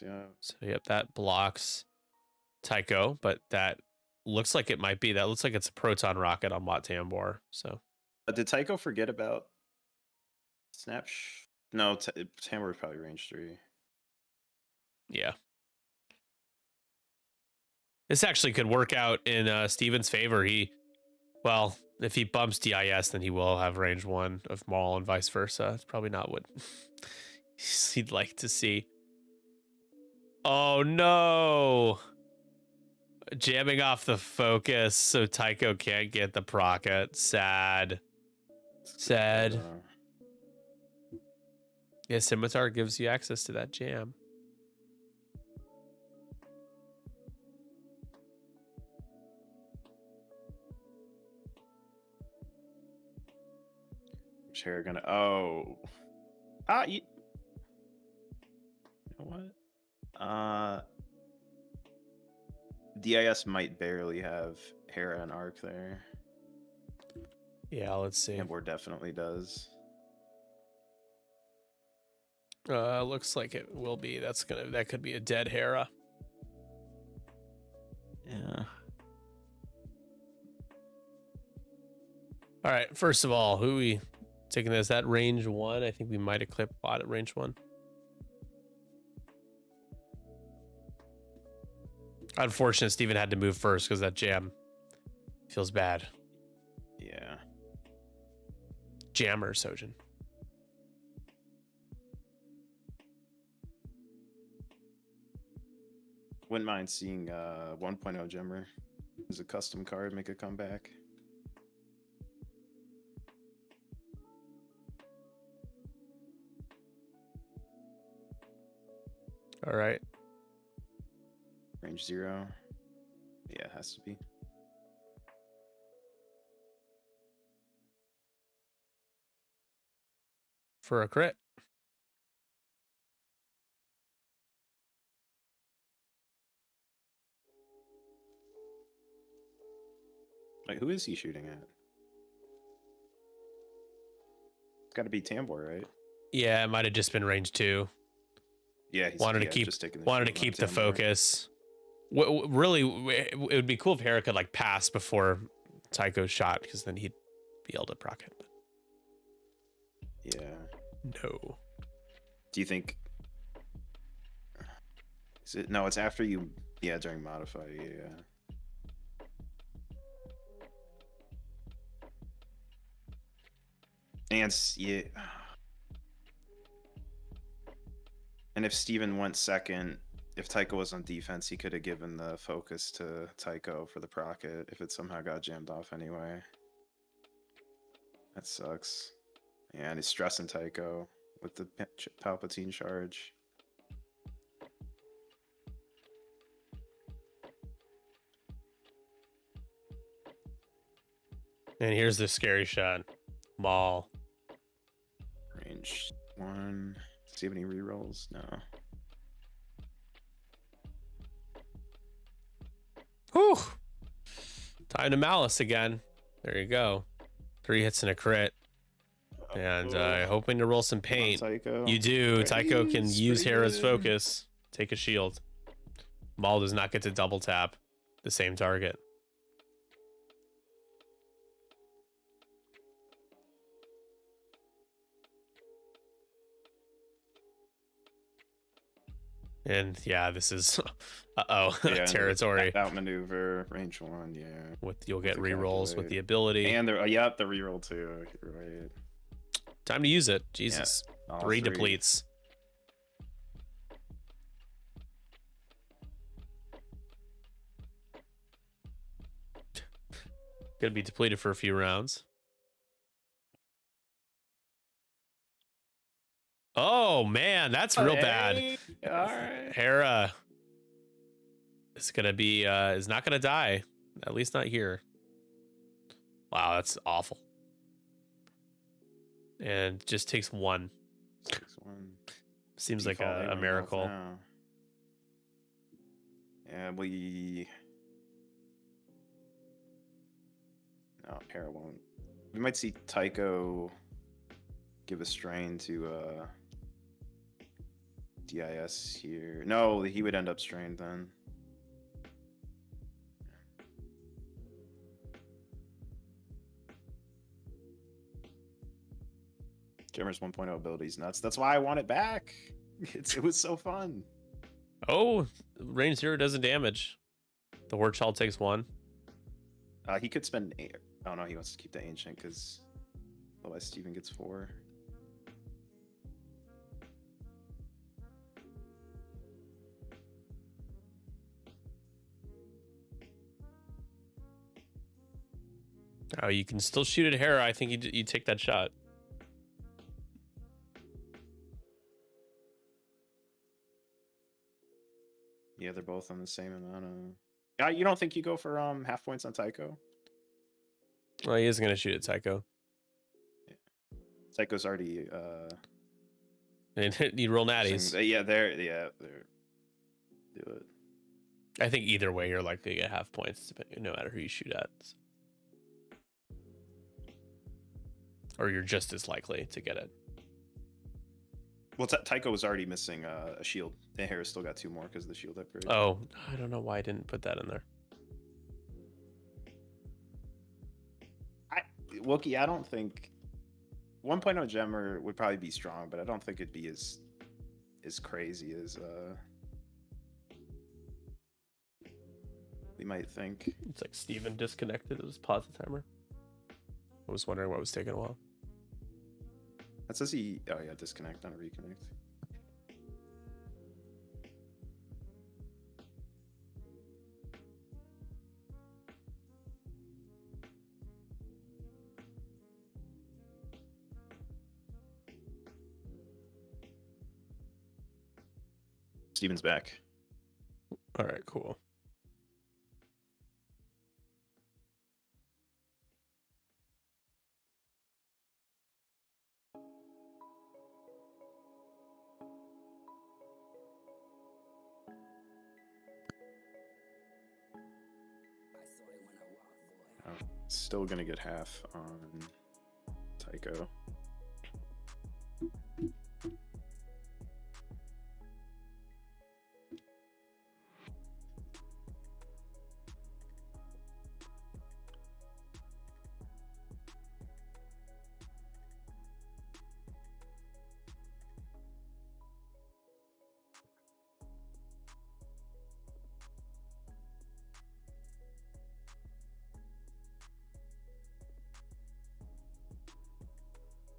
Yeah. so yep, that blocks Tycho, but that looks like it might be. That looks like it's a proton rocket on Wat Tambor. So Did Tycho forget about Snap? No, Tambor is probably range 3. yeah. This actually could work out in Steven's favor. Well, if he bumps DIS, then he will have range 1 of Maul and vice versa. It's probably not what he'd like to see. Oh no! Jamming off the focus so Tycho can't get the procket. Sad. Sad. Yeah, Scimitar gives you access to that jam. Chair gonna. You know what? DIS might barely have Hera and Arc there. Yeah, let's see. Tambor definitely does. Looks like it will be. That could be a dead Hera. Yeah. All right. First of all, who we taking this? That range 1. I think we might have clipped bot at range 1. Unfortunate, Steven had to move first because that jam feels bad. Yeah. Jammer, Sojin. Wouldn't mind seeing 1.0 Gemmer as a custom card make a comeback. All right. Range 0. Yeah, it has to be. For a crit. Like, who is he shooting at? It's got to be Tambor, right? Yeah, it might have just been range 2. Yeah, he's wanted to just taking the wanted to shield on keep the Tambor. focus. Really, it would be cool if Hera could like pass before Tycho's shot, because then he'd be able to proc it. But Yeah. no. Do you think? Is it? No, it's after you. Yeah, during modify. Yeah. And yeah. And if Steven went second, if Tycho was on defense, he could have given the focus to Tycho for the procket if it somehow got jammed off anyway. That sucks. Yeah, and he's stressing Tycho with the Palpatine charge. And here's the scary shot. Maul. Range 1. Does he have any rerolls? No. Whew. Time to Malice again. There you go. 3 hits and a crit. And hoping to roll some paint. Tycho. You do. Pretty- Tycho can it's use pretty Hera's good. focus. Take a shield. Maul does not get to double tap the same target. And yeah, this is Yeah, and territory. Outmaneuver, range 1, yeah. You'll get the rerolls with calculate. the ability. And the yep, the reroll too. You're right. Time to use it. Jesus. All 3 depletes. Gonna be depleted for a few rounds. Oh man, that's real bad. All right. Hera is gonna be is not gonna die. At least not here. Wow, that's awful. And just takes one. 6-1. Seems like Default a A1 miracle. health now. Yeah, we. No, Hera won't. We might see Tycho give a strain to DIS here. No, he would end up strained then. Jammer's 1.0 abilities nuts. That's why I want it back. It was so fun. Oh, range 0 doesn't damage. The Horde Child takes 1. He could spend. Oh no, he wants to keep the ancient because otherwise Steven gets 4. Oh, you can still shoot at Hera. I think you take that shot. Yeah, they're both on the same amount of. You don't think you go for half points on Tycho? Well, he is gonna shoot at Psycho. Tycho's already. You roll natties. They're do it. I think either way, you're likely to get half points, no matter who you shoot at. Or you're just as likely to get it. Well, Tycho was already missing a shield. And Hera still got 2 more because of the shield upgrade. Oh, I don't know why I didn't put that in there. Wookie, I don't think 1.0 Gemmer would probably be strong, but I don't think it'd be as crazy as we might think. It's like Steven disconnected. It was pause the timer. I was wondering what was taking a while. That says he. Oh yeah, disconnect, not reconnect. Steven's back. All right, cool. Still gonna get half on Tycho.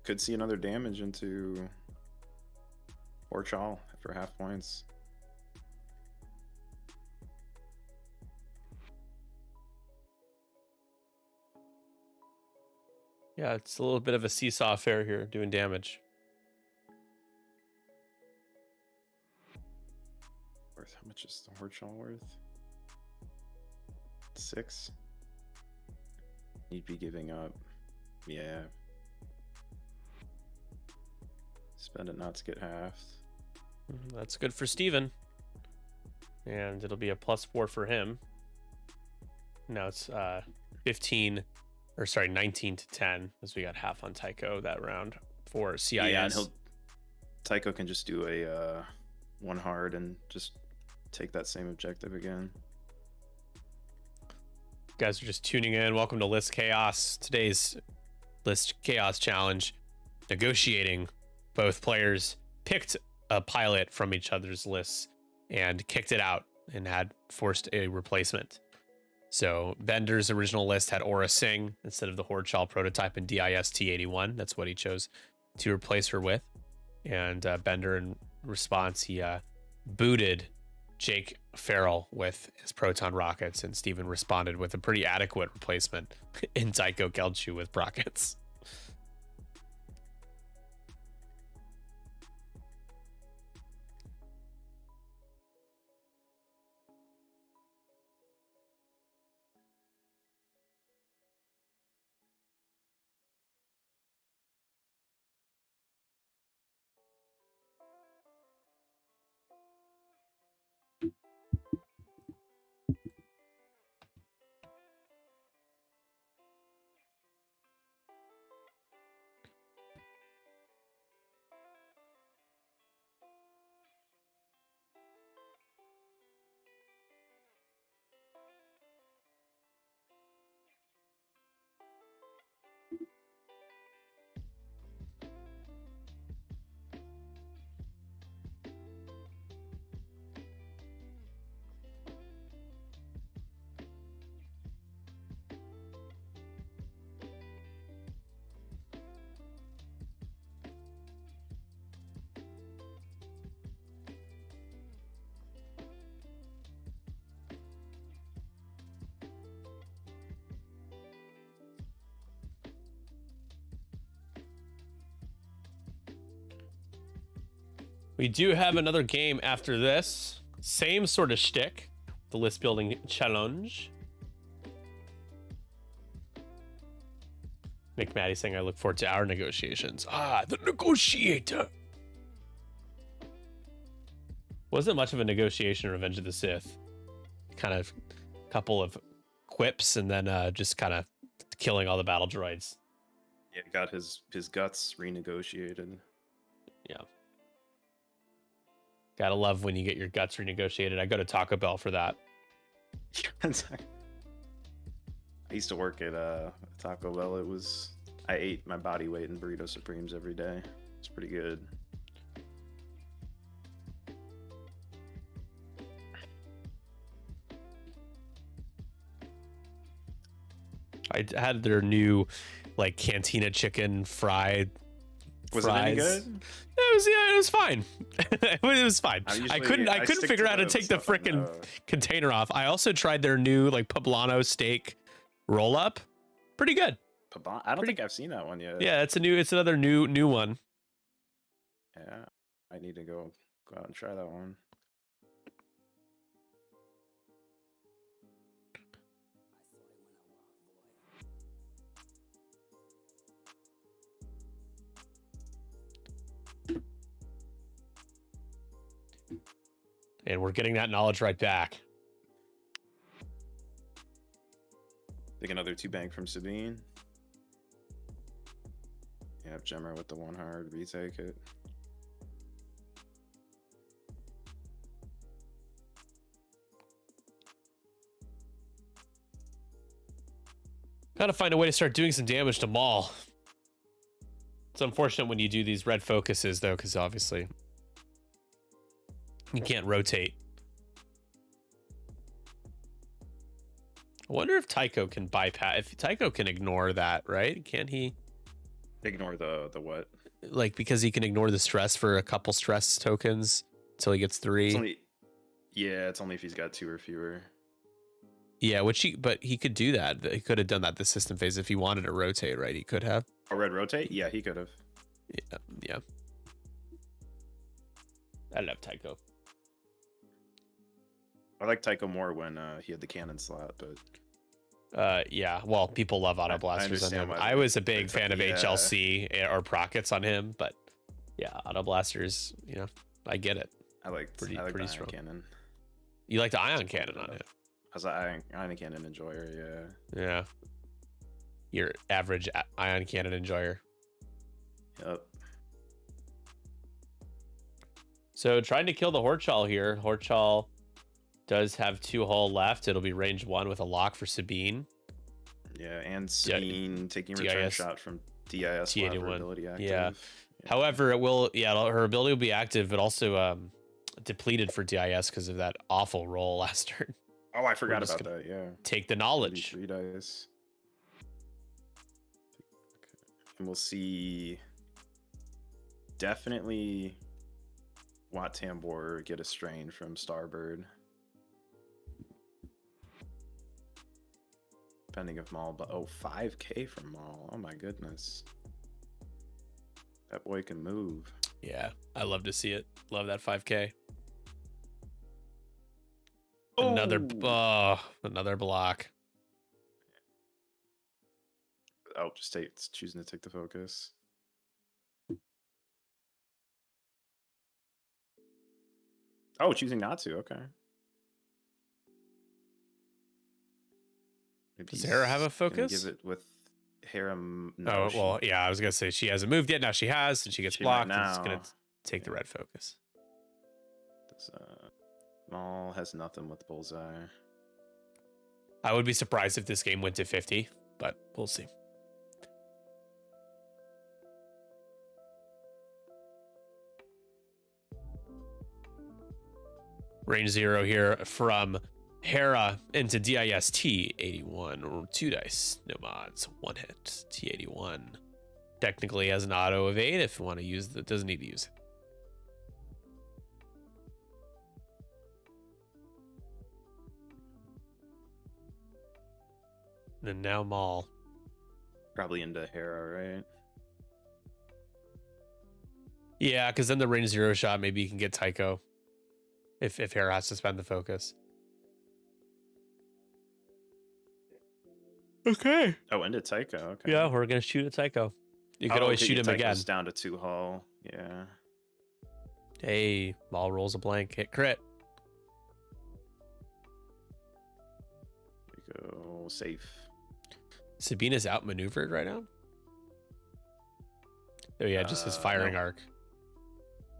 Could see another damage into Orchal for half points. Yeah, it's a little bit of a seesaw affair here, doing damage. How much is the Orchal worth? 6. You'd be giving up. Yeah. Spend it not to get halved. That's good for Steven. And it'll be a +4 for him. Now it's 19 to 10, as we got half on Tycho that round for CIS. Yeah, and Tycho can just do a 1 hard and just take that same objective again. You guys are just tuning in. Welcome to List Chaos. Today's List Chaos challenge. Negotiating. Both players picked a pilot from each other's lists and kicked it out and had forced a replacement. So Bender's original list had Aura Singh instead of the Horde Shawl prototype and DIS T81. That's what he chose to replace her with. And Bender, in response, he booted Jake Farrell with his proton rockets, and Steven responded with a pretty adequate replacement in Tycho Kelchu with rockets. We do have another game after this. Same sort of shtick. The list building challenge. Nick Maddie saying, I look forward to our negotiations. Ah, the negotiator. Wasn't much of a negotiation in Revenge of the Sith. Kind of a couple of quips and then just kind of killing all the battle droids. Yeah, got his guts renegotiated. Yeah. Gotta love when you get your guts renegotiated. I go to Taco Bell for that. I used to work at Taco Bell. I ate my body weight in Burrito Supremes every day. It's pretty good. I had their new like cantina chicken fried. Was it any good? It was fine. It was fine. I couldn't stick figure to out how to the take the stuff I frickin' know. container off. I also tried their new like poblano steak roll up. Pretty good. I don't think I've seen that one yet. Yeah, it's another new one. Yeah, I need to go out and try that one. And we're getting that knowledge right back. Think another 2-bang from Sabine. Yep, Jemmer with the 1 hard retake it. Gotta find a way to start doing some damage to Maul. It's unfortunate when you do these red focuses though, because obviously you can't rotate. I wonder if Tycho can bypass. If Tycho can ignore that, right? Can't he? Ignore the what? Like because he can ignore the stress for a couple stress tokens until he gets 3. It's only if he's got 2 or fewer. Yeah, but he could do that. He could have done that this system phase if he wanted to rotate, right? He could have. A red rotate? Yeah, he could have. Yeah. I love Tycho. I like Tycho more when he had the cannon slot, but yeah, well, people love auto I blasters on understand him. why I was a big fan of yeah. HLC or Prockets on him, but yeah, auto blasters, I get it. I like Pretty the ion strong. cannon. You like the ion cannon on him. I was an ion cannon enjoyer, yeah. Yeah. Your average ion cannon enjoyer. Yep. So trying to kill the Horchal here. Horchal does have 2 hull left. It'll be range 1 with a lock for Sabine. Yeah, and Sabine taking return DIS. shot from DIS will have her T81. ability active. Yeah. However, it will, her ability will be active, but also depleted for DIS because of that awful roll last turn. Oh, I forgot just about that, yeah. Take the knowledge. 3 dice. And we'll see definitely Watt Tambor get a strain from Starbird. Depending if Maul, but 5K from Maul. Oh my goodness. That boy can move. Yeah, I love to see it. Love that 5K. Oh! Another block. Oh, it's choosing to take the focus. Oh, choosing not to. Okay. Maybe Does Hera have a he's gonna focus? Give it with Hera. No, Oh, well, yeah, I was going to say she hasn't moved yet. Now she has, and she gets blocked. And it's going to take the red focus. Maul has nothing with Bullseye. I would be surprised if this game went to 50, but we'll see. Range 0 here from Hera into DIST 81 or 2 dice, no mods, 1 hit. T81 technically has an auto evade if you want to use it, doesn't need to use it. And now Maul. Probably into Hera, right? Yeah, because then the range 0 shot, maybe you can get Tycho if Hera has to spend the focus. Okay. Oh, into Tycho. Okay. Yeah, we're gonna shoot at Tycho. You could always shoot him again. Down to 2 hull. Yeah. Hey, Maul rolls a blank, hit crit. There you go. Safe. Sabina's outmaneuvered right now. Oh yeah, just his firing no. arc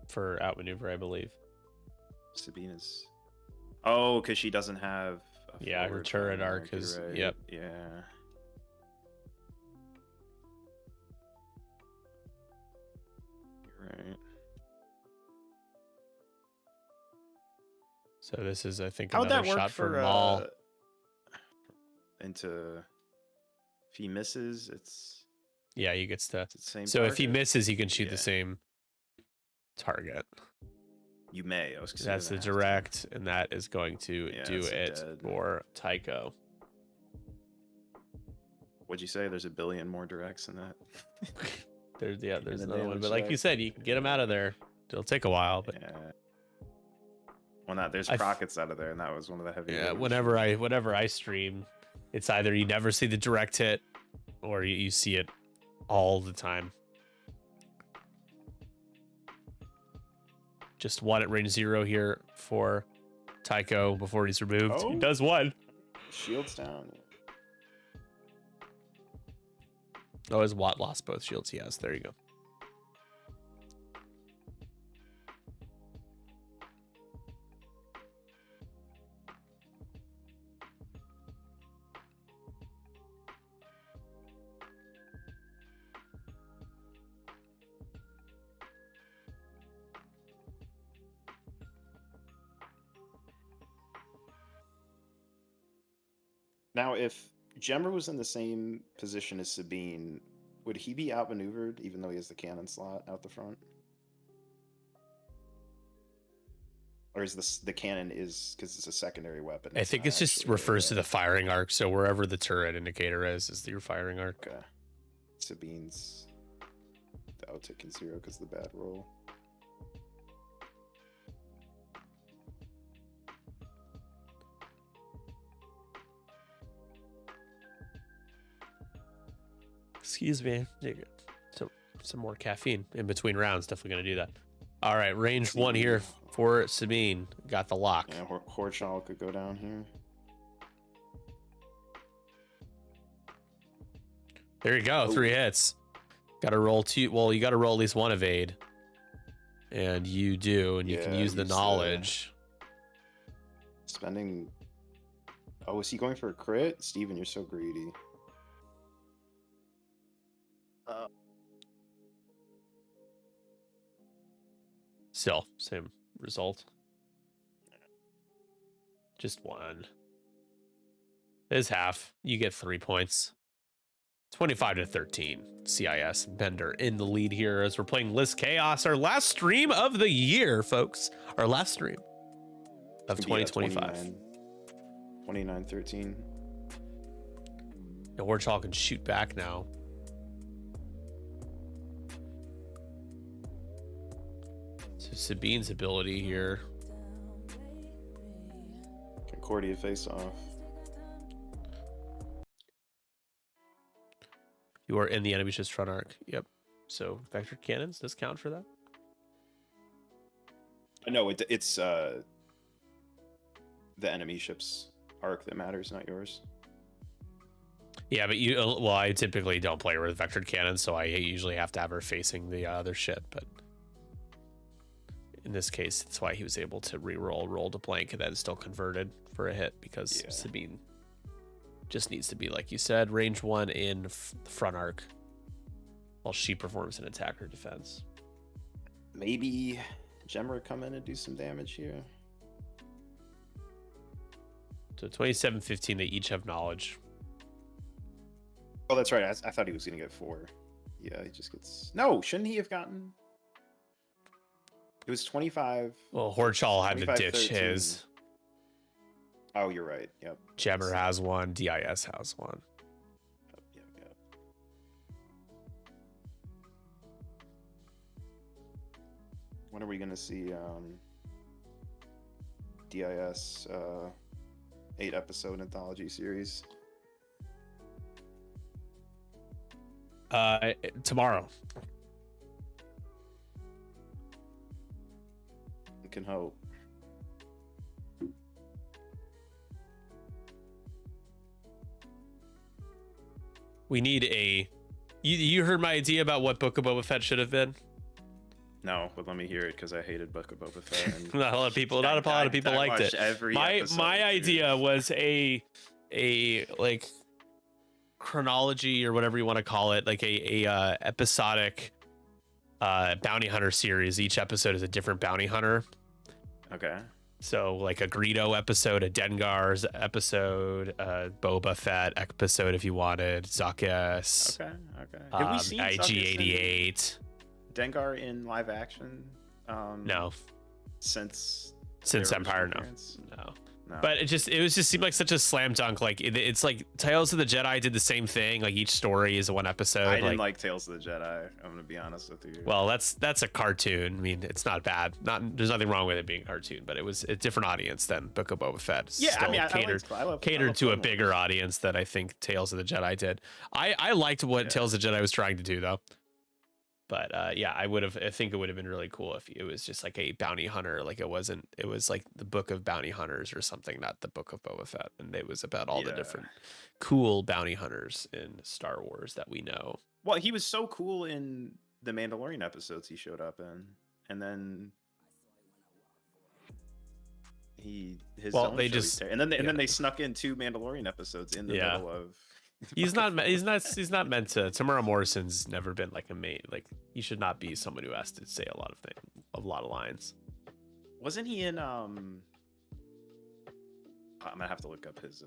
for outmaneuver, I believe. Sabina's. Oh, because she doesn't have. Her turret arc is. Right. Yep. Yeah. You're right. So this is, I think, How'd another that work shot for for Maul. Into. If he misses, it's. Yeah, he gets to. It's the same. So if he target? misses, he can shoot the same target. You may. That's the direct, and that is going to do it dead. for Tycho. What'd you say? There's a billion more directs in that. There's the another one, damage but like you said, you can get him out of there. It'll take a while, but Yeah. Well, there's Crockett's out of there, and that was one of the heavy. yeah. hitters. Whenever I stream, it's either you never see the direct hit, or you see it all the time. Just one at range 0 here for Tycho before he's removed. He does one. Shields down. Oh, his Watt lost both shields he has. There you go. Now, if Jemmer was in the same position as Sabine, would he be outmaneuvered even though he has the cannon slot out the front? Or is the cannon because it's a secondary weapon? I think it just refers to the firing arc. So wherever the turret indicator is your firing arc. Okay. Sabine's the outtaking 0 because of the bad roll. Excuse me. So some more caffeine in between rounds. Definitely going to do that. All right, range 1 here for Sabine. Got the lock. Yeah, Horchal could go down here. There you go. 3 hits. Got to roll 2. Well, you got to roll at least 1 evade. And you do, and you can use the knowledge. Spending. Oh, is he going for a crit? Steven, you're so greedy. Still, same result. Just 1. It is half. You get 3 points. 25 to 13. CIS Bender in the lead here as we're playing List Chaos, our last stream of the year, folks. Our last stream of 2025. 29-13. And Warchal can shoot back now. So Sabine's ability here. Concordia face off. You are in the enemy ship's front arc. Yep. So vector cannons, does count for that? No, it's the enemy ship's arc that matters, not yours. Yeah, but you, well, I typically don't play with vectored cannons, so I usually have to have her facing the other ship. But in this case, that's why he was able to roll to blank, and then still converted for a hit because Sabine just needs to be, like you said, range 1 in front arc while she performs an attack or defense. Maybe Gemmer come in and do some damage here. So 27-15, they each have knowledge. Oh, that's right. I thought he was going to get 4. Yeah, he just gets... No, shouldn't he have gotten... It was 25... Well, Horchal had to ditch 13. his. Oh, you're right. Yep. Gemmer has one. DIS has one. Yep. When are we going to see DIS 8-episode anthology series? Tomorrow. We can hope. We need a... You heard my idea about what Book of Boba Fett should have been? No, but let me hear it because I hated Book of Boba Fett. And Not a lot of people liked it. My idea was a like chronology or whatever you want to call it, like a episodic bounty hunter series. Each episode is a different bounty hunter. Okay. So like a Greedo episode, a Dengar's episode, a Boba Fett episode if you wanted, Zuckuss. Okay. Have we seen IG-88. Dengar in live action? No. Since Empire, no. No. But it just seemed like such a slam dunk. Like it's like Tales of the Jedi did the same thing. Like each story is one episode. I didn't like Tales of the Jedi. I'm gonna be honest with you. Well, that's a cartoon. I mean, it's not bad. There's nothing wrong with it being a cartoon, but it was a different audience than Book of Boba Fett. Yeah, I mean, catered to a bigger audience that I think Tales of the Jedi did. I liked what Tales of the Jedi was trying to do though. But yeah, I think it would have been really cool if it was just like a bounty hunter. Like it was like the Book of Bounty Hunters or something, not the Book of Boba Fett. And it was about all the different cool bounty hunters in Star Wars that we know. Well, he was so cool in the Mandalorian episodes he showed up in. And then then they snuck in 2 Mandalorian episodes in the middle of... He's not meant to. Tamara Morrison's never been like a main, like he should not be someone who has to say a lot of lines. Wasn't he in I'm gonna have to look up his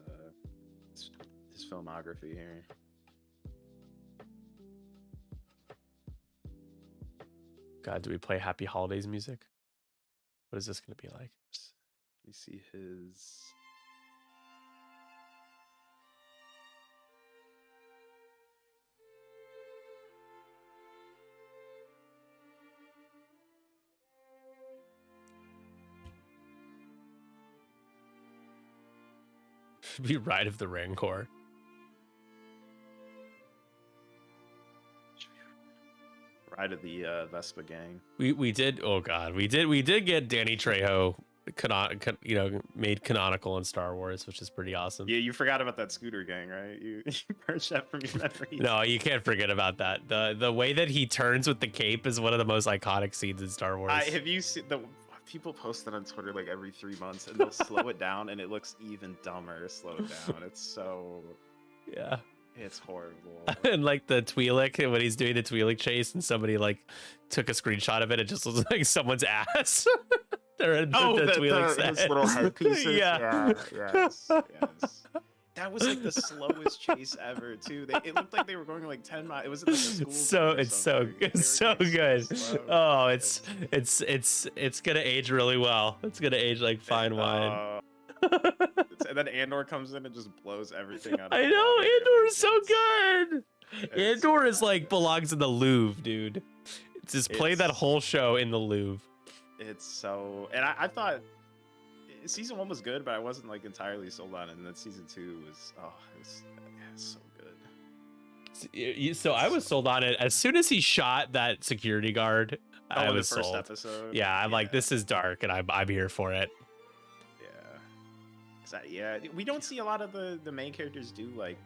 filmography here. God, do we play Happy Holidays music? What is this gonna be like? Let me see his... Be Ride of the Rancor. Ride of the Vespa gang. We did. Oh God, we did get Danny Trejo, made canonical in Star Wars, which is pretty awesome. Yeah, you forgot about that scooter gang, right? You purged that from your memories. No, you can't forget about that. The way that he turns with the cape is one of the most iconic scenes in Star Wars. Have you seen the? People post that on Twitter like every 3 months, and they'll slow it down, and it looks even dumber slowed down. It's so... Yeah. It's horrible. And like the Twi'lek, when he's doing the Twi'lek chase, and somebody like took a screenshot of it, it just looks like someone's ass. His little headpieces. Yeah. Yes. That was like the slowest chase ever too. It looked like they were going like 10 miles. It was like a school. It's so good. Slow. Oh, it's gonna age really well. It's gonna age like fine wine. And then Andor comes in and just blows everything out. I know Andor is so good. Andor is like belongs in the Louvre, dude. Just play that whole show in the Louvre. It's so, and I thought season 1 was good, but I wasn't like entirely sold on it. And then season 2 was so good. So I was sold on it as soon as he shot that security guard. I was the first sold. Episode. Yeah, I'm like, this is dark, and I'm here for it. Yeah, we don't see a lot of the main characters do like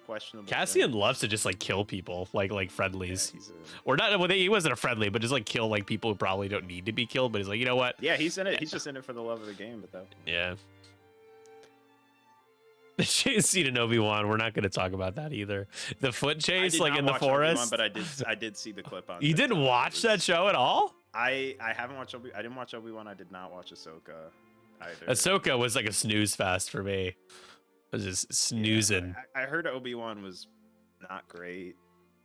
questionable. Cassian things. loves to just like kill people, like friendlies, Yeah, or not. Well, he wasn't a friendly, but just like kill like people who probably don't need to be killed. But he's like, you know what? Yeah, he's in it. He's just in it for the love of the game. But yeah. The chase scene in Obi-Wan, we're not going to talk about that either. The foot chase, like in the forest. Obi-Wan, but I did see the clip on. You didn't watch that show at all? I haven't watched I didn't watch Obi-Wan. I did not watch Ahsoka either. Ahsoka was like a snooze fest for me. I was just snoozing. I heard Obi-Wan was not great.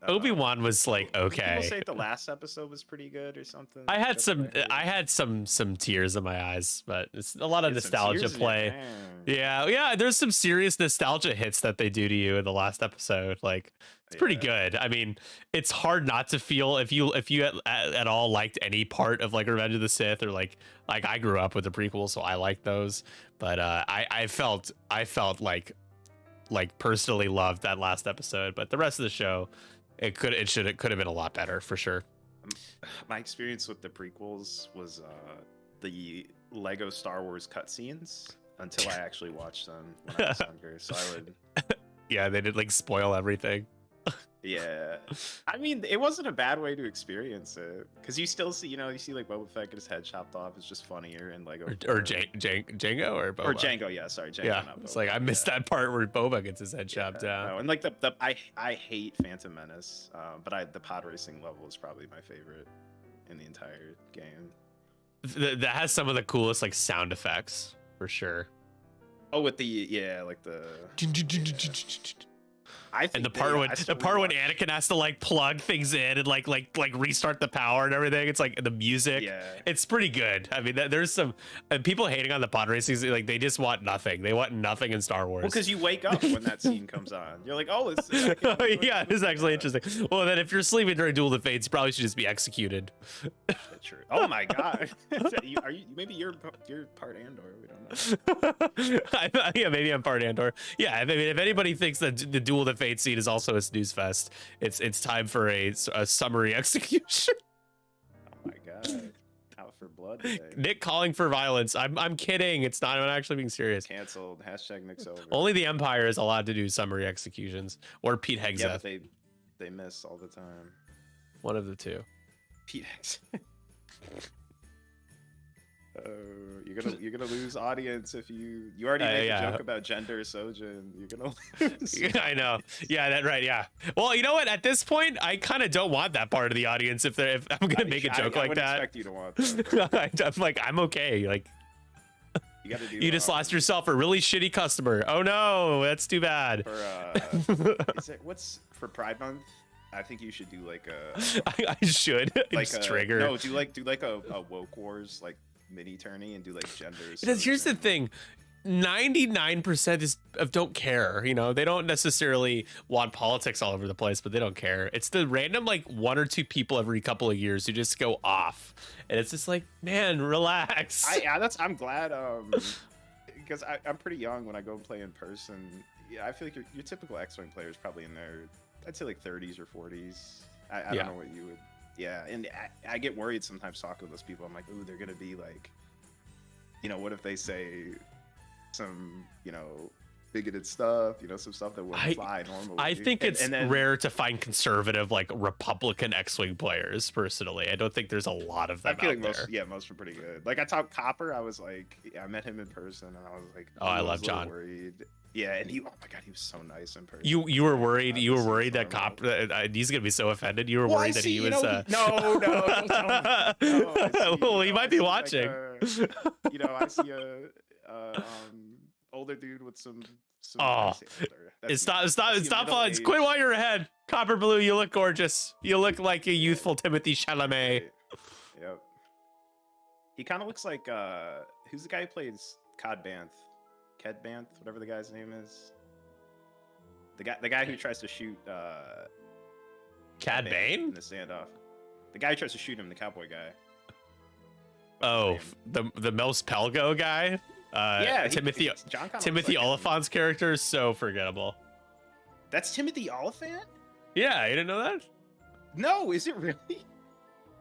Obi-Wan was like okay. People say the last episode was pretty good or something. I had some tears in my eyes, but it's a lot of nostalgia play. Yeah, there's some serious nostalgia hits that they do to you in the last episode. Like it's pretty good. I mean, it's hard not to feel if you at all liked any part of like Revenge of the Sith or like I grew up with the prequel, so I like those. But I felt like personally loved that last episode, but the rest of the show. It could have been a lot better for sure. My experience with the prequels was the Lego Star Wars cutscenes until I actually watched them when I was younger. So I would. Yeah, they did like spoil everything. Yeah, I mean, it wasn't a bad way to experience it because you still see, you see like Boba Fett get his head chopped off. It's just funnier and Lego. Or Django or Boba. Or Django, yeah, sorry, Django. Yeah, not Boba. it's like I missed that part where Boba gets his head chopped down. No, and like I hate Phantom Menace, but the pod racing level is probably my favorite in the entire game. That has some of the coolest like sound effects for sure. Oh, with like the. And the part when Anakin has to like plug things in and like restart the power and everything, it's like the music. Yeah, it's pretty good. I mean, there's some people hating on the pod racing, like they just want nothing. They want nothing in Star Wars. Well, because you wake up when that scene comes on, you're like, oh, it's yeah, it's actually interesting. Well, then if you're sleeping during Duel of the Fates, you probably should just be executed. True. Oh my God, maybe you're part Andor. We don't know. Yeah, maybe I'm part Andor. Yeah, I mean, if anybody thinks that the Duel of the Fates scene is also a snooze fest, it's time for a summary execution. Oh my God, out for blood today. Nick calling for violence. I'm kidding. It's not. I'm actually being serious. Canceled. # Nick's over. Only the Empire is allowed to do summary executions, or Pete Hegseth. Yeah, but they miss all the time. One of the two. Pete Hegseth. You're gonna lose audience if you already made a joke about gender Sojin. You're gonna lose. I know. Yeah, that's right. Yeah. Well, you know what? At this point, I kind of don't want that part of the audience. If I'm gonna make a joke like that, expect you to want that. I'm like, I'm okay. Like, you gotta do. You just lost yourself a really shitty customer. Oh no, that's too bad. What's for Pride Month? I think you should do like a. I should. Like just trigger. No, do like a woke wars like mini tourney and do like genders. Because here's the thing. 99% don't care. They don't necessarily want politics all over the place, but they don't care. It's the random like one or two people every couple of years who just go off, and it's just like, man, relax. I'm glad because I'm pretty young when I go and play in person. Yeah, I feel like your typical X-Wing player is probably in their, I'd say like 30s or 40s. I don't know what you would. Yeah, and I get worried sometimes talking to those people. I'm like, ooh, they're gonna be like, what if they say some, bigoted stuff, some stuff that wouldn't fly normally. I think it's rare to find conservative, like Republican X-Wing players. Personally, I don't think there's a lot of them. I feel out like there. most are pretty good. Like I talked Copper, I was like, I met him in person, and I was like, oh, I love John. Worried. Yeah, and oh my God, he was so nice in person. You were worried. You were worried that he's gonna be so offended. You were worried that he was. No. Well, he might be watching. I see older dude with some. Oh, older. That's me. I see stop. middle-aged- Quit while you're ahead. Copper Blue, you look gorgeous. You look like a youthful Timothy Chalamet. Right. Yep. He kind of looks like who's the guy who plays Cod Banth? Ked Banth, whatever the guy's name is. The guy who tries to shoot Cad Banth Bane? in the standoff. The guy who tries to shoot him, the cowboy guy. Oh, What's his name? the Mels Pelgo guy. Yeah, Timothy John kinda Timothy looks like him. Oliphant's character is so forgettable. That's Timothy Oliphant? Yeah, you didn't know that? No, is it really?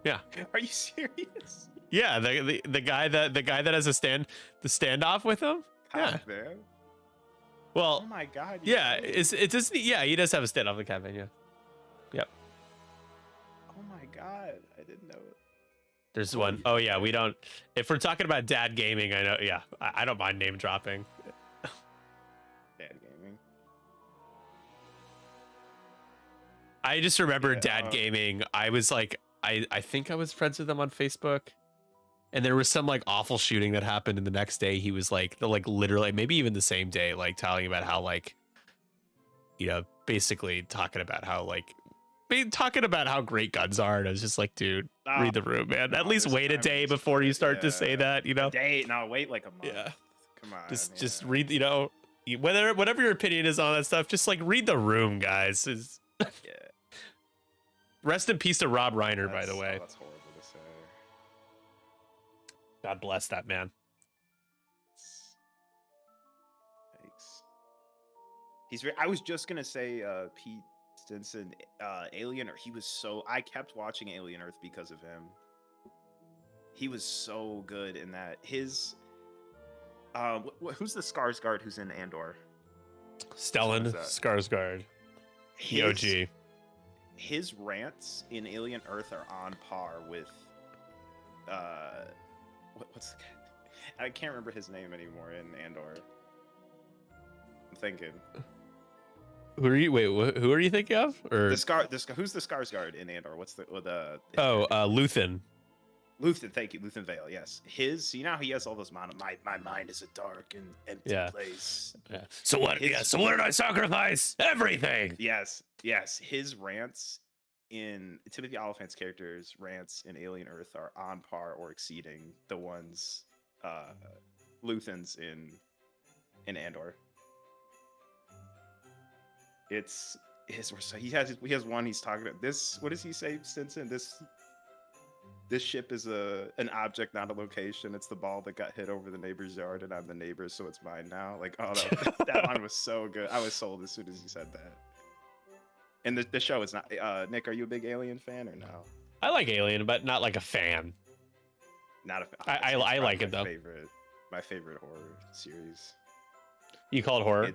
Yeah. Are you serious? Yeah, the guy that has the standoff with him. God, man. Well, Oh my god. you yeah, know? it does. Yeah, he does have a standoff with Kevin. Yeah. Yep. Oh my god, I didn't know it. There's one. Oh yeah, we don't. If we're talking about dad gaming, I know. Yeah, I don't mind name dropping. Dad gaming. I just remember Yeah, dad gaming. I was like, I think I was friends with them on Facebook, and there was some like awful shooting that happened, and the next day he was like, literally, maybe even the same day, like telling about how like, you know, basically talking about how great guns are, and I was just like, dude, read the room, man. At least wait a day before you start to say that, you know. No, wait like a month. Yeah. Come on. Just yeah. read, you know, whatever your opinion is on that stuff, just like read the room, guys. Yeah. Rest in peace to Rob Reiner, by the way. That's horrible to say. God bless that man. Thanks. I was just gonna say Pete Stinson, Alien Earth. He was so. I kept watching Alien Earth because of him. He was so good in that. His who's the Skarsgård who's in Andor? Stellan Who's that? Skarsgård, the OG. His rants in Alien Earth are on par with what's the guy? I can't remember his name anymore in Andor. I'm thinking Who are you? Wait, who are you thinking of? Or who's the Skarsgård in Andor? What's the Luthen. Luthen, thank you, Luthen Vale. Yes, you know how he has all those my mind is a dark and empty place. Yeah. So what? So what did I sacrifice? Everything. Yes. His rants in Timothy Oliphant's character's rants in Alien Earth are on par or exceeding the ones Luthen's in Andor. He has one he's talking about this. What does he say, Stinson? This ship is an object, not a location. It's the ball that got hit over the neighbor's yard, and I'm the neighbor, so it's mine now. Like, oh, that one was so good. I was sold as soon as he said that. And the show is not. Nick, are you a big Alien fan or no? I like Alien, but not like a fan. Not a fan. I like it though. My favorite horror series. You call it horror?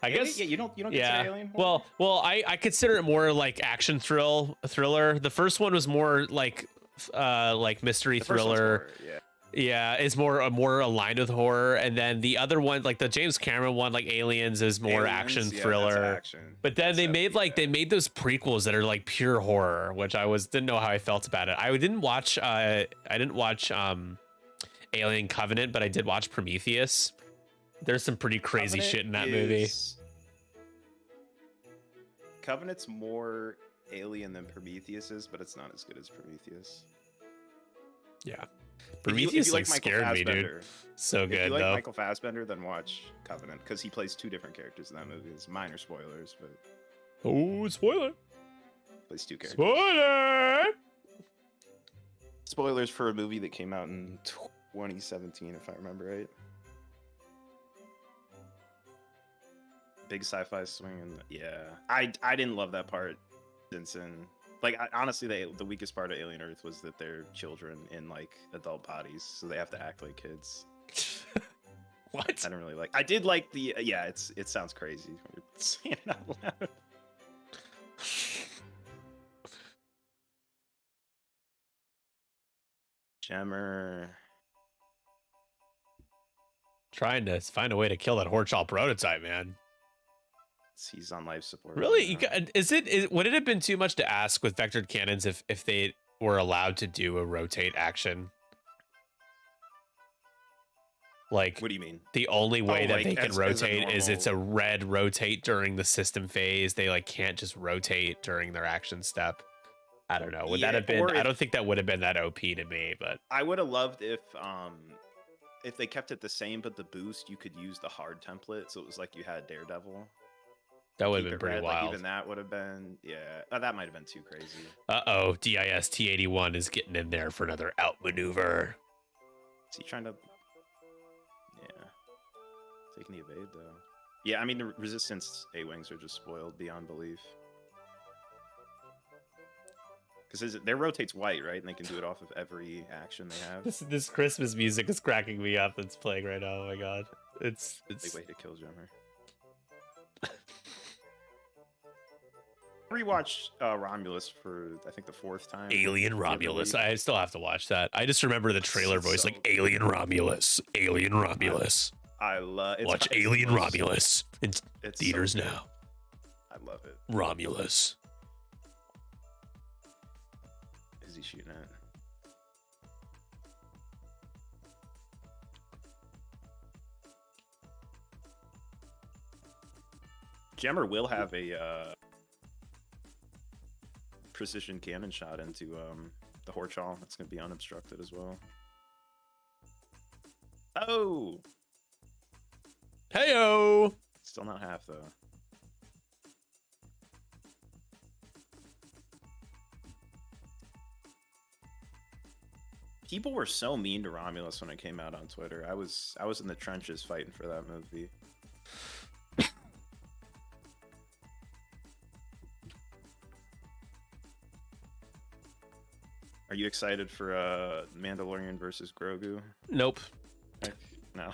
I guess. Yeah, you don't consider Alien horror? Well, I consider it more like action thriller. The first one was more like mystery The first one's thriller. horror, yeah. Yeah, it's more aligned with horror, and then the other one, like the James Cameron one, like Aliens, is more action Yeah, thriller. that's action. But then they Definitely, made those prequels that are like pure horror, which didn't know how I felt about it. I didn't watch Alien Covenant, but I did watch Prometheus. There's some pretty crazy shit in that movie. Covenant's more Alien than Prometheus is, but it's not as good as Prometheus. Yeah. If Prometheus you like Michael scared me, dude. Fassbender- So If good you like though. Michael Fassbender, then watch Covenant because he plays two different characters in that movie. It's minor spoilers, but Oh, spoiler! plays two characters. Spoiler! Spoilers for a movie that came out in 2017, if I remember right. Big sci-fi swing, and yeah, I didn't love that part. Stinson, like honestly, the weakest part of Alien Earth was that they're children in like adult bodies, so they have to act like kids. What? I don't really like. I did like the it sounds crazy when you're saying it out loud. Gemmer. Trying to find a way to kill that Horchal prototype, man. He's on life support. Really? right now. Would it have been too much to ask with vectored cannons if they were allowed to do a rotate action? Like, What do you mean? the only way that like, they can as a rotate is it's a normal- red rotate during the system phase. They like can't just rotate during their action step. I don't know. Would that Yeah, have been? or I if- don't think that would have been that OP to me, but I would have loved if they kept it the same, but the boost you could use the hard template, so it was like you had Daredevil. that would have Keep been it pretty red, wild. Like even that would have been, yeah. That might have been too crazy. Uh-oh, DIS T81 is getting in there for another outmaneuver. Is he trying to? Yeah, taking the evade though. Yeah, I mean the resistance A-wings are just spoiled beyond belief. Because their rotates white, right? And they can do it off of every action they have. This Christmas music is cracking me up. That's playing right now. Oh my god, it's Big way to kill Jummer. Rewatched Romulus for I think the 4th time. Alien the other Romulus. week. I still have to watch that. I just remember the trailer It's voice so like good. Alien Romulus, Alien Romulus. I love Watch it's the Alien most- Romulus in it's theaters so good. now. I love it. Romulus. Who's he shooting at? Gemmer will have a precision cannon shot into the Horchal. That's going to be unobstructed as well. Oh! Heyo. Still not half, though. People were so mean to Romulus when it came out on Twitter. I was in the trenches fighting for that movie. Are you excited for Mandalorian versus Grogu? Nope. Heck, no.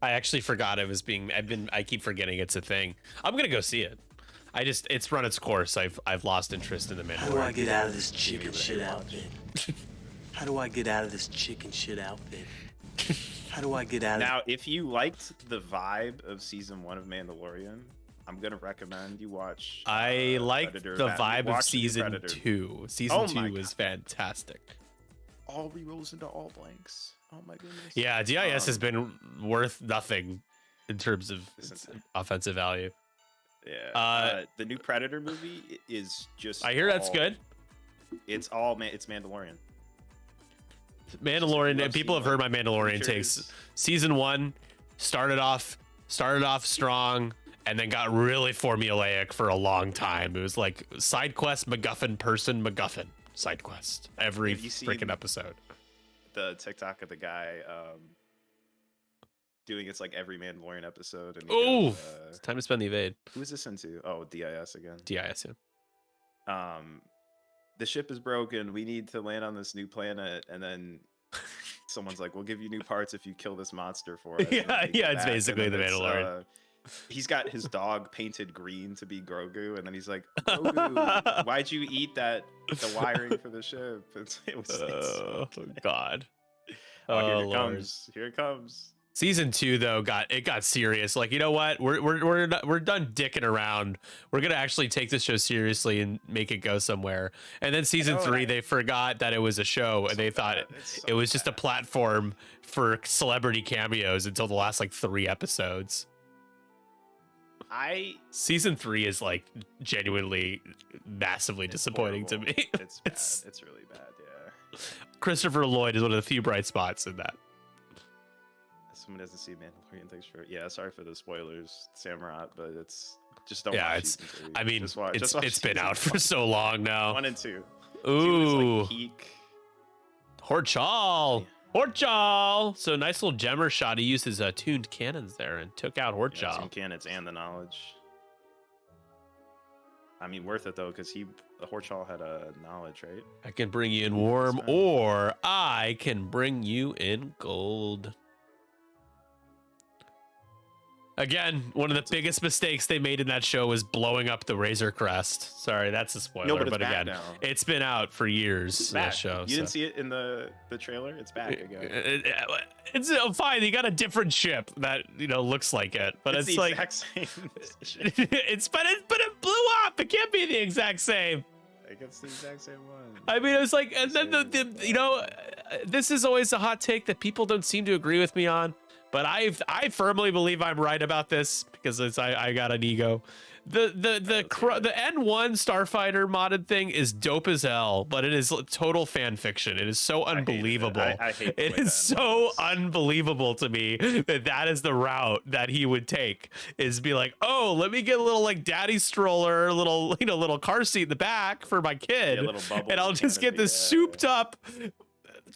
I actually forgot it was being. I keep forgetting it's a thing. I'm gonna go see it. It's run its course. I've lost interest in the How do I Mandalorian. get out of this chicken shit outfit? How do I get out of this chicken shit outfit? How do I get out of Now, if you liked the vibe of season 1 of Mandalorian, I'm gonna recommend you watch. I liked Predator the Bat- vibe of watch the new season Predator. 2. Season Oh 2 my was fantastic. All rerolls into all blanks. Oh my goodness. Yeah, DIS has been worth nothing in terms of Listen. offensive value. Yeah. The new Predator movie is just. I hear that's all- good. It's Mandalorian. Mandalorian, and love people have heard my Mandalorian features. takes. Season 1 started off strong and then got really formulaic for a long time. It was like side quest MacGuffin side quest every Have you seen- freaking episode. The TikTok of the guy doing it's like every Mandalorian episode. And he Oh, goes, it's time to spend the evade. who is this into? Oh, DIS again. DIS. Yeah. The ship is broken. We need to land on this new planet, and then someone's like, "We'll give you new parts if you kill this monster for us." And Yeah, then they yeah, go it's back, basically and then the Mandalorian. He's got his dog painted green to be Grogu, and then he's like, "Grogu, why'd you eat the wiring for the ship?" It was so good. God. Oh, here Oh, it Lord. comes! Here it comes! Season 2 though got serious. Like, you know what? We're done dicking around. We're gonna actually take this show seriously and make it go somewhere. And then season 3, they forgot that it was a show and they thought It's it was just a platform for celebrity cameos until the last like 3 episodes. Season 3 is like genuinely massively disappointing to me. It's bad. It's really bad. Yeah. Christopher Lloyd is one of the few bright spots in that. Someone doesn't see Mandalorian. Thanks for sorry for the spoilers, Samrat, but it's just don't. Yeah, watch it's. season 3. I mean, Just watch it's been season out for 1. so long now. 1 and 2. Ooh, Like peak. Horchal. Horchal. So nice little Gemmer shot. He used his tuned cannons there and took out Yeah, Horchal. some cannons and the knowledge. I mean, worth it though, because the Horchal had a knowledge, right? I can bring you in warm, That's right. or I can bring you in gold. Again, one of the biggest mistakes they made in that show was blowing up the Razor Crest. Sorry, that's a spoiler, No, but it's but back again, now. it's been out for years. It's That back. show. You didn't see it in the trailer? It's back again. It's fine. You got a different ship that looks like it, but it's the like exact same. but it blew up. It can't be the exact same. Like it's the exact same one. I mean, it was like, and then this is always a hot take that people don't seem to agree with me on. but I firmly believe I'm right about this because I got an ego. The N1 Starfighter modded thing is dope as hell, but it is total fan fiction. It is so unbelievable. I hate the it way is that so was. unbelievable to me that is the route that he would take, is be like, oh, let me get a little like daddy stroller, little car seat in the back for my kid, little bubble and I'll just get canopy, this souped up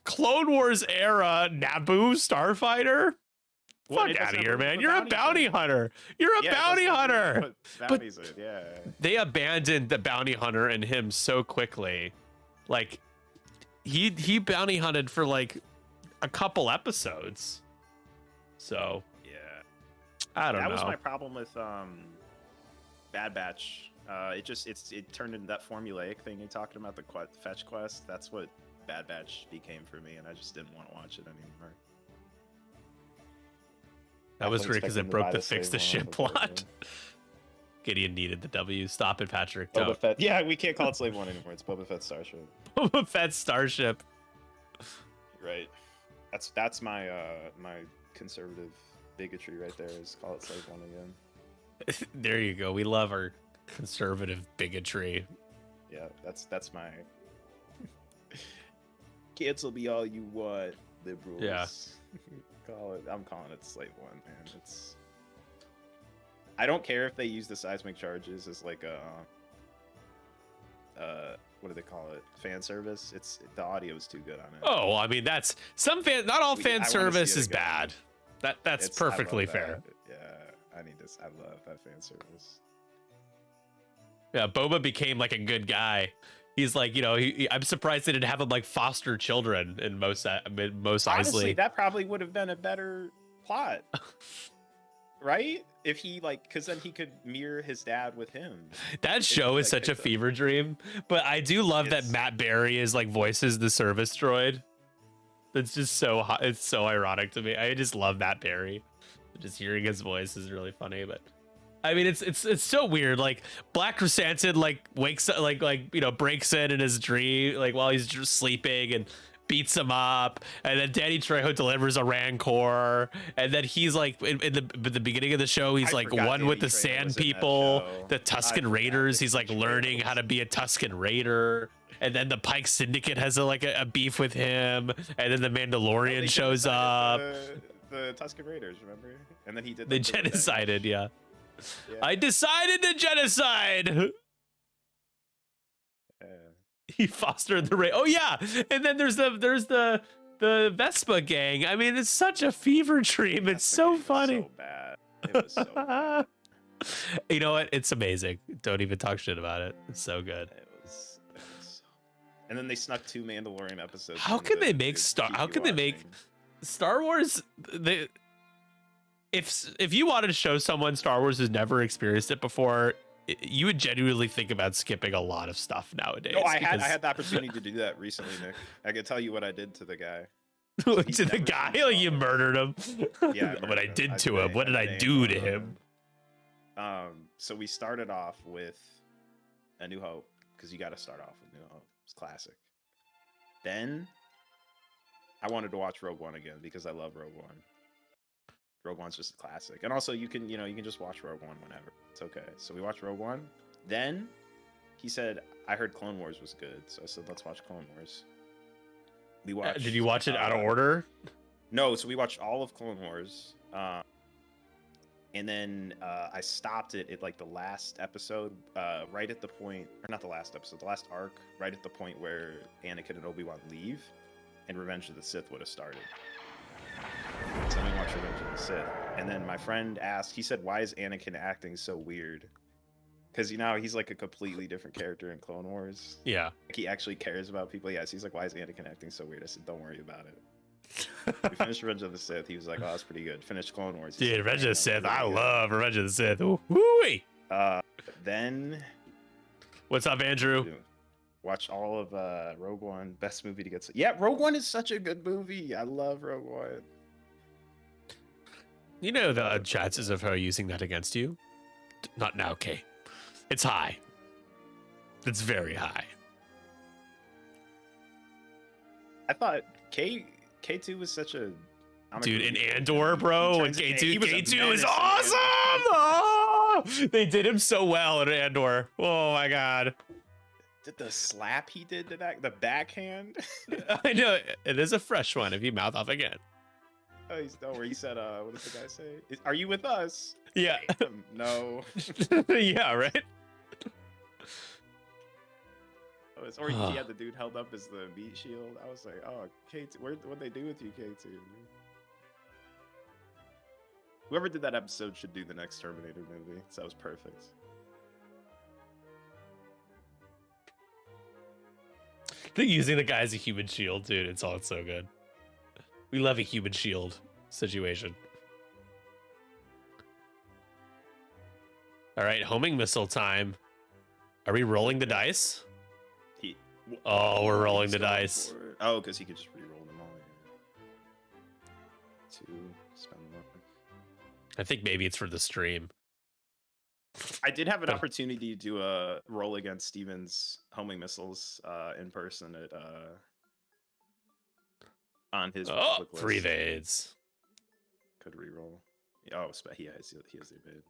Clone Wars era Naboo Starfighter. Well, Fuck it out doesn't of here, have man. a You're a bounty thing. hunter. You're a Yeah, it bounty doesn't hunter. put bounties in, yeah. They abandoned the bounty hunter in him so quickly. Like he bounty hunted for like a couple episodes. So Yeah. I don't That know. was my problem with Bad Batch. It turned into that formulaic thing you're talking about, the fetch quest. That's what Bad Batch became for me, and I just didn't want to watch it anymore. That was Definitely weird because it expecting to broke buy the the fix the Slave ship One, plot. unfortunately. Gideon needed the W. Stop it, Patrick. Boba Don't. Fett. Yeah, we can't call it Slave One anymore. It's Boba Fett Starship. Boba Fett Starship. Right. That's my my conservative bigotry right there. Is call it Slave One again. There you go. We love our conservative bigotry. Yeah, that's my. Cancel me all you want, liberals. Yeah. I'm calling it Slave One, man. I don't care if they use the seismic charges as like a what do they call it? Fan service. The audio is too good on it. Oh, I mean that's some fan. Not all I fan wanna see service it is again. bad. That's I love perfectly that. fair. Yeah, I need this. I love that fan service. Yeah, Boba became like a good guy. He's like, I'm surprised they didn't have him like foster children in most Honestly, Eisley. that probably would have been a better plot, right? If he because then he could mirror his dad with him. That show is like, such a picked up. fever dream, but I do love that It's- Matt Berry is like voices the service droid. That's just so hot. It's so ironic to me. I just love Matt Berry. Just hearing his voice is really funny, but I mean, it's so weird. Like Black Chrysanthemum wakes up, breaks in his dream, while he's just sleeping and beats him up, and then Danny Trejo delivers a Rancor, and then he's like in the beginning of the show, he's I like forgot one Danny with the Trejo Sand was in that People, show. the I Tusken forgot Raiders. Danny He's like Trejo learning was- how to be a Tusken Raider. And then the Pike Syndicate has a beef with him, and then the Mandalorian They shows up. genocided The Tusken Raiders, remember? And then he did They the revenge. genocided, yeah. Yeah. I decided to genocide. Yeah. He fostered the race. Oh yeah, and then there's the Vespa gang. I mean, it's such a fever dream. It's That so game was funny. So bad. It was so bad. You know what? It's amazing. Don't even talk shit about it. It's so good. It was so... And then they snuck 2 Mandalorian episodes. How into can they the- make to Star? keep How you can they make watching. Star Wars? If you wanted to show someone Star Wars has never experienced it before, you would genuinely think about skipping a lot of stuff nowadays. No, I because- had the opportunity to do that recently, Nick. I can tell you what I did to the guy. to he's the never guy, seen like Star you Wars. murdered him. Yeah, I what murdered I him. did I to him. banged- What did I banged do on to him? So we started off with A New Hope because you got to start off with New Hope. It's classic. Then I wanted to watch Rogue One again because I love Rogue One. Rogue One's just a classic, and also you can just watch Rogue One whenever. It's okay. So we watched Rogue One. Then he said, "I heard Clone Wars was good," so I said, "Let's watch Clone Wars." We watched. Did you watch it out of order? No, so we watched all of Clone Wars, and then I stopped it at the last episode, right at the point, or not the last episode, the last arc, right at the point where Anakin and Obi-Wan leave, and Revenge of the Sith would have started. So then we watched Revenge of the Sith, and then my friend asked, he said, "Why is Anakin acting so weird?" Because he's like a completely different character in Clone Wars. Yeah. He actually cares about people. Yes, he's like, "Why is Anakin acting so weird?" I said, "Don't worry about it." We finished Revenge of the Sith. He was like, "Oh, that's pretty good." Finished Clone Wars. He Dude, said, Revenge of "Damn, the Sith. really I good." love Revenge of the Sith. Woo-wee. Then What's up, Andrew? watch all of Rogue One. Best movie to get. Yeah, Rogue One is such a good movie. I love Rogue One. You know the chances of her using that against you? Not now, Kay. It's high. It's very high. I thought K2 was such a Dude, in Andor, bro, and K2 is menace in awesome. Andor. Oh, they did him so well in Andor. Oh my god. Did the slap he did to that, the backhand? I know it is a fresh one if you mouth off again. Where he said, what did the guy say? Are you with us? Yeah. No. Yeah, right. Or he had the dude held up as the meat shield. I was like, oh, K2, what'd they do with you, K2? Whoever did that episode should do the next Terminator movie. So that was perfect. They're using the guy as a human shield, dude. It's so good. We love a human shield situation. All right, homing missile time. Are we rolling the dice? Oh, we're rolling the dice. Oh, because he could just re-roll them all. To spend one. I think maybe it's for the stream. I did have an opportunity to roll against Steven's homing missiles in person at on his public list. 3 evades. Could re-roll. Oh, he has the evade.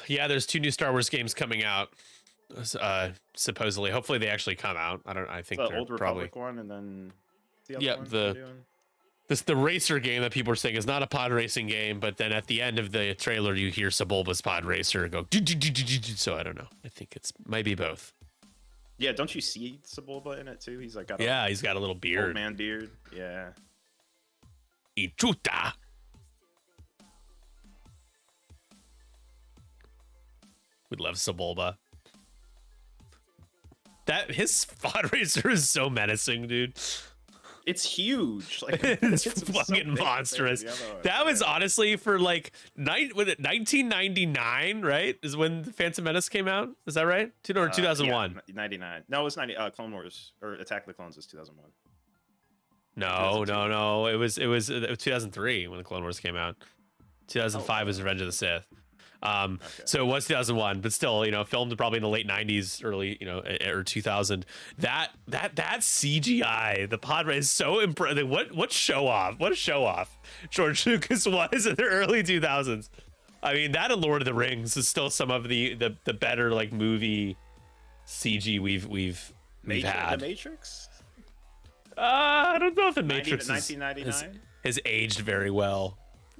Yeah, there's 2 new Star Wars games coming out. Supposedly, hopefully they actually come out. I think The they're Old probably Republic one, and then the racer game that people are saying is not a pod racing game, but then at the end of the trailer you hear Sebulba's pod racer go. So I don't know. I think might be both. Yeah, don't you see Sebulba in it too? He's like he's got a little beard. Old man beard. Yeah. Ichuta. We love Sebulba. That his pod racer is so menacing, dude. It's huge. Like it's fucking monstrous. That was honestly for like 1999, right? Is when the Phantom Menace came out. Is that right? Or 2001? Yeah, 99. No, it was 90. Clone Wars or Attack of the Clones was 2001. No. It was 2003 when the Clone Wars came out. 2005 was Revenge of the Sith. Okay. So it was 2001, but still, filmed probably in the late 90s, early, or 2000. That CGI, the pod race is so impressive. What show off? What a show off George Lucas was in the early 2000s. I mean, that and Lord of the Rings is still some of the better like movie CG we've had. The Matrix. I don't know if the Matrix 1999 has aged very well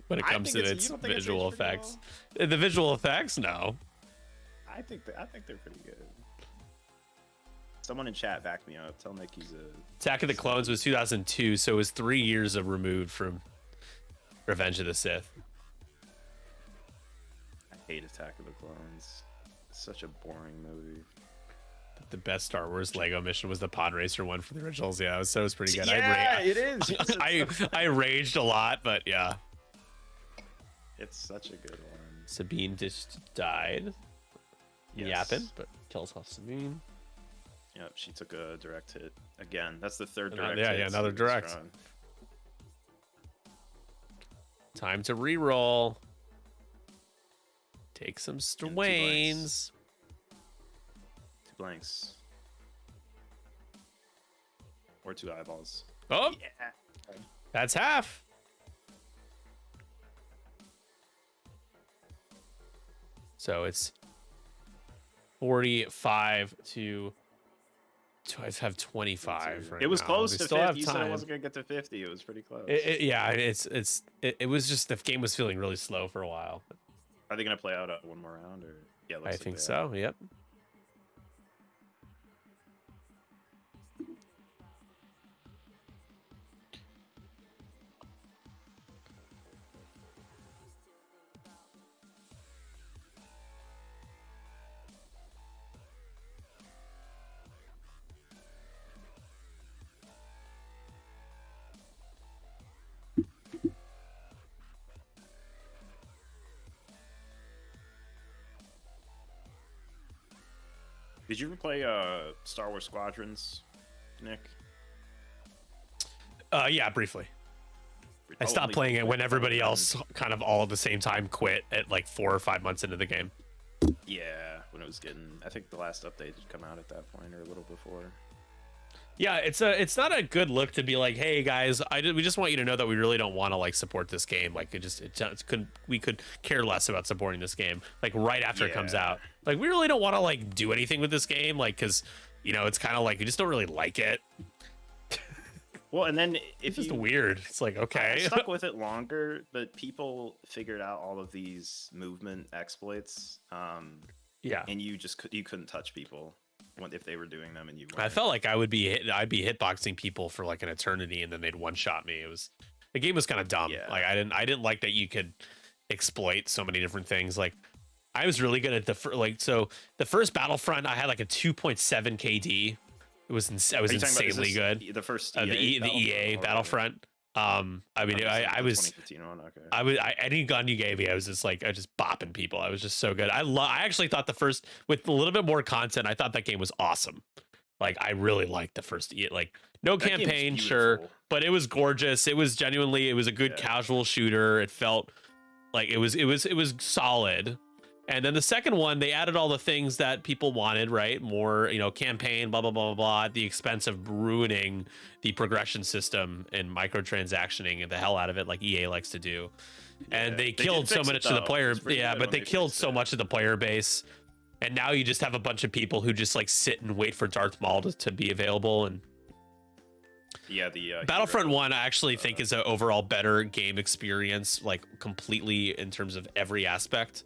when it comes to its visual effects. The visual effects, no. I think they're pretty good. Someone in chat back me up. Tell Nick he's a. Attack of the Clones was 2002, so it was 3 years removed from Revenge of the Sith. I hate Attack of the Clones. It's such a boring movie. But the best Star Wars Lego mission was the pod racer one for the originals. Yeah, it was pretty good. Yeah, it is. I raged a lot, but yeah. It's such a good one. Sabine just died. Yes. Yapping, but kills off Sabine. Yep, she took a direct hit again. That's the third Another- direct hit. yeah, another direct. Strong. Time to re-roll. Take some Strains. 2 blanks. Or 2 eyeballs. Oh, Yeah. that's half. So it's 45 to I have 25 right It was now. close We to still 50. have You said it time. wasn't going to get to 50. It was pretty close. Yeah, it was just the game was feeling really slow for a while. Are they going to play out one more round? Or yeah, I think so. Yep. Did you ever play Star Wars Squadrons, Nick? Yeah, briefly. I stopped playing it when everybody else kind of all at the same time quit at like 4 or 5 months into the game. Yeah, when it was getting. I think the last update had come out at that point or a little before. Yeah, it's not a good look to be like, hey guys, we just want you to know that we really don't want to like support this game. Like we could care less about supporting this game like right after it comes Yeah. out. Like we really don't want to like do anything with this game, like because it's kind of like we just don't really like it. Well, and then It's if just you weird. It's like I okay, stuck with it longer, but people figured out all of these movement exploits, yeah. and you couldn't touch people if they were doing them, and you. I weren't. felt like I'd be hitboxing people for like an eternity, and then they'd one shot me. The game was kind of dumb. Yeah. Like I didn't like that you could exploit so many different things. Like I was really good at the first Battlefront. I had like a 2.7 KD. I was Are you talking about- is insanely this good. The first The EA Battlefront. I mean, I was 2015 one. Okay. any gun you gave me, I was just bopping people. I was just so good. I actually thought the first, with a little bit more content, I thought that game was awesome. Like I really liked the first like no That game's campaign, sure, beautiful. but it was gorgeous. It was genuinely, it was a good Yeah. casual shooter. It felt like it was solid. And then the second one, they added all the things that people wanted, right? More, campaign, blah, blah, blah, blah, blah, at the expense of ruining the progression system and microtransactioning the hell out of it, like EA likes to do. And Yeah. they did killed so fix it, much of the though. player. It's pretty Yeah, good but when they killed fixed so it. much of the player base. And now you just have a bunch of people who just like sit and wait for Darth Maul to be available. And Yeah, the Battlefront hero, 1, I actually think is an overall better game experience, like completely in terms of every aspect,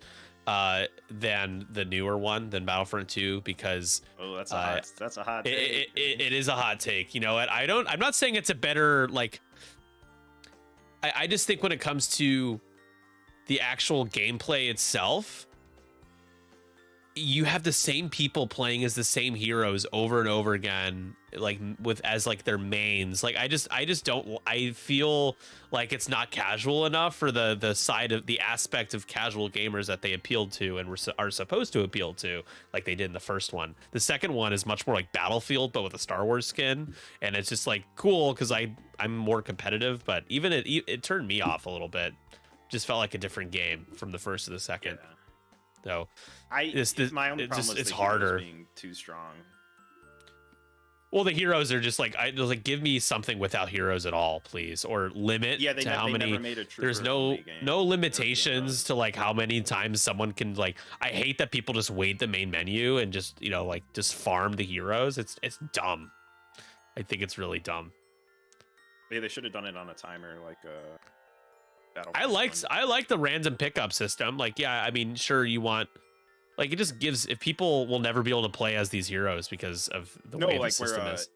than the newer one, than Battlefront 2, because Oh, that's a hot. Take. it is a hot take. You know what? I'm not saying it's a better, like, I just think when it comes to the actual gameplay itself, you have the same people playing as the same heroes over and over again, like as like their mains. Like I just don't, I feel like it's not casual enough for the side of the aspect of casual gamers that they appealed to and are supposed to appeal to, like they did in the first one. The second one is much more like Battlefield but with a Star Wars skin, and it's just like cool because I'm more competitive, but even it turned me off a little bit. Just felt like a different game from the first to the second. Yeah. So My only it's problem just- was it's the heroes harder. being too strong. well, the heroes are just like, give me something without heroes at all, please, or limit Yeah, they, to how they many. never made a There's trooper-only game. no limitations to like how many times someone can like. I hate that people just wait the main menu and just like just farm the heroes. It's dumb. I think it's really dumb. Yeah, they should have done it on a timer, like I like the random pickup system. Like, yeah, I mean, sure, you want, like, it just gives, if people will never be able to play as these heroes because of the way the system is.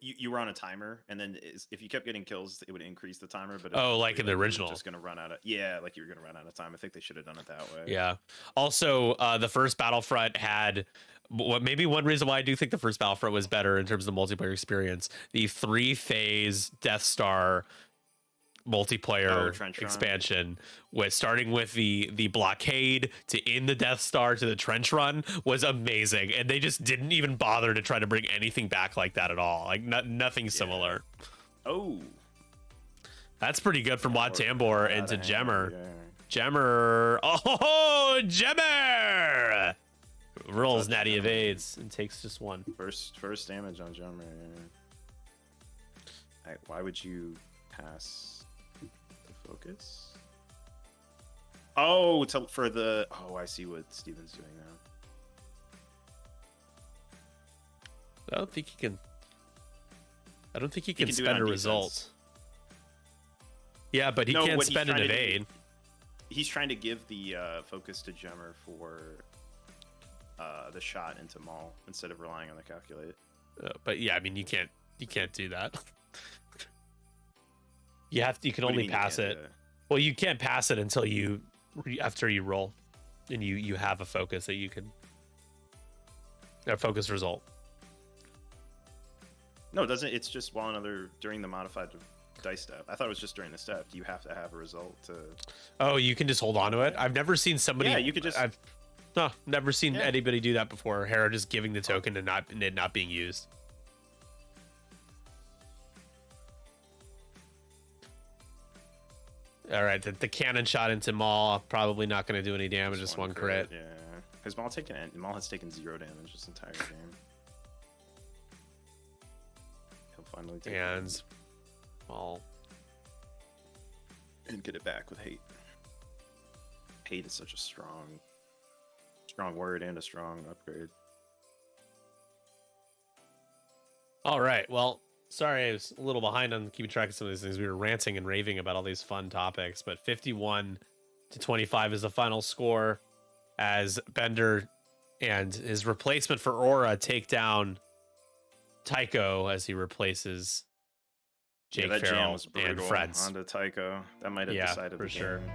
You were on a timer, and then if you kept getting kills, it would increase the timer. But Like in the you were original. just gonna run out of like you were gonna run out of time. I think they should have done it that way. Yeah. Also, the first Battlefront had maybe one reason why I do think the first Battlefront was better in terms of the multiplayer experience. The 3-phase Death Star multiplayer Trench Run. expansion, with starting with the blockade to in the Death Star to the trench run, was amazing, and they just didn't even bother to try to bring anything back like that at all. Like nothing similar. Oh, That's pretty good from Wat Tambor into Gemmer. Yeah. Gemmer. Oh, Gemmer! Rolls natty evades and takes just one. First damage on Jammer. Why would you pass the focus? Oh, for the. Oh, I see what Steven's doing now. I don't think he can can do it spend on a defense. result. Yeah, but he No, can't what he's spend an trying to do- evade. He's trying to give the focus to Gemmer for the shot into Maul instead of relying on the calculate. But yeah, I mean, you can't do that. You can What do you only mean you pass can't it. do that? Well, you can't pass it until after you roll, and you have a focus that you can. A focus result. No, it doesn't. It's just during the modified dice step. I thought it was just during the step. You have to have a result to. Oh, you can just hold on to it. I've never seen somebody. Yeah, you could just. I've never seen Yeah. anybody do that before. Hera just giving the token and it not being used. All right, the cannon shot into Maul, probably not going to do any damage. Just one crit. Yeah, because Maul has taken 0 damage this entire game. finally take And well, and get it back with hate. Hate is such a strong word and a strong upgrade. all right. Well, sorry, I was a little behind on keeping track of some of these things. We were ranting and raving about all these fun topics, but 51-25 is the final score as Bender and his replacement for Aura take down Tycho as he replaces Jake that jam Farrell was and brutal friends. onto Tycho. That might have Yeah, decided for the sure. game.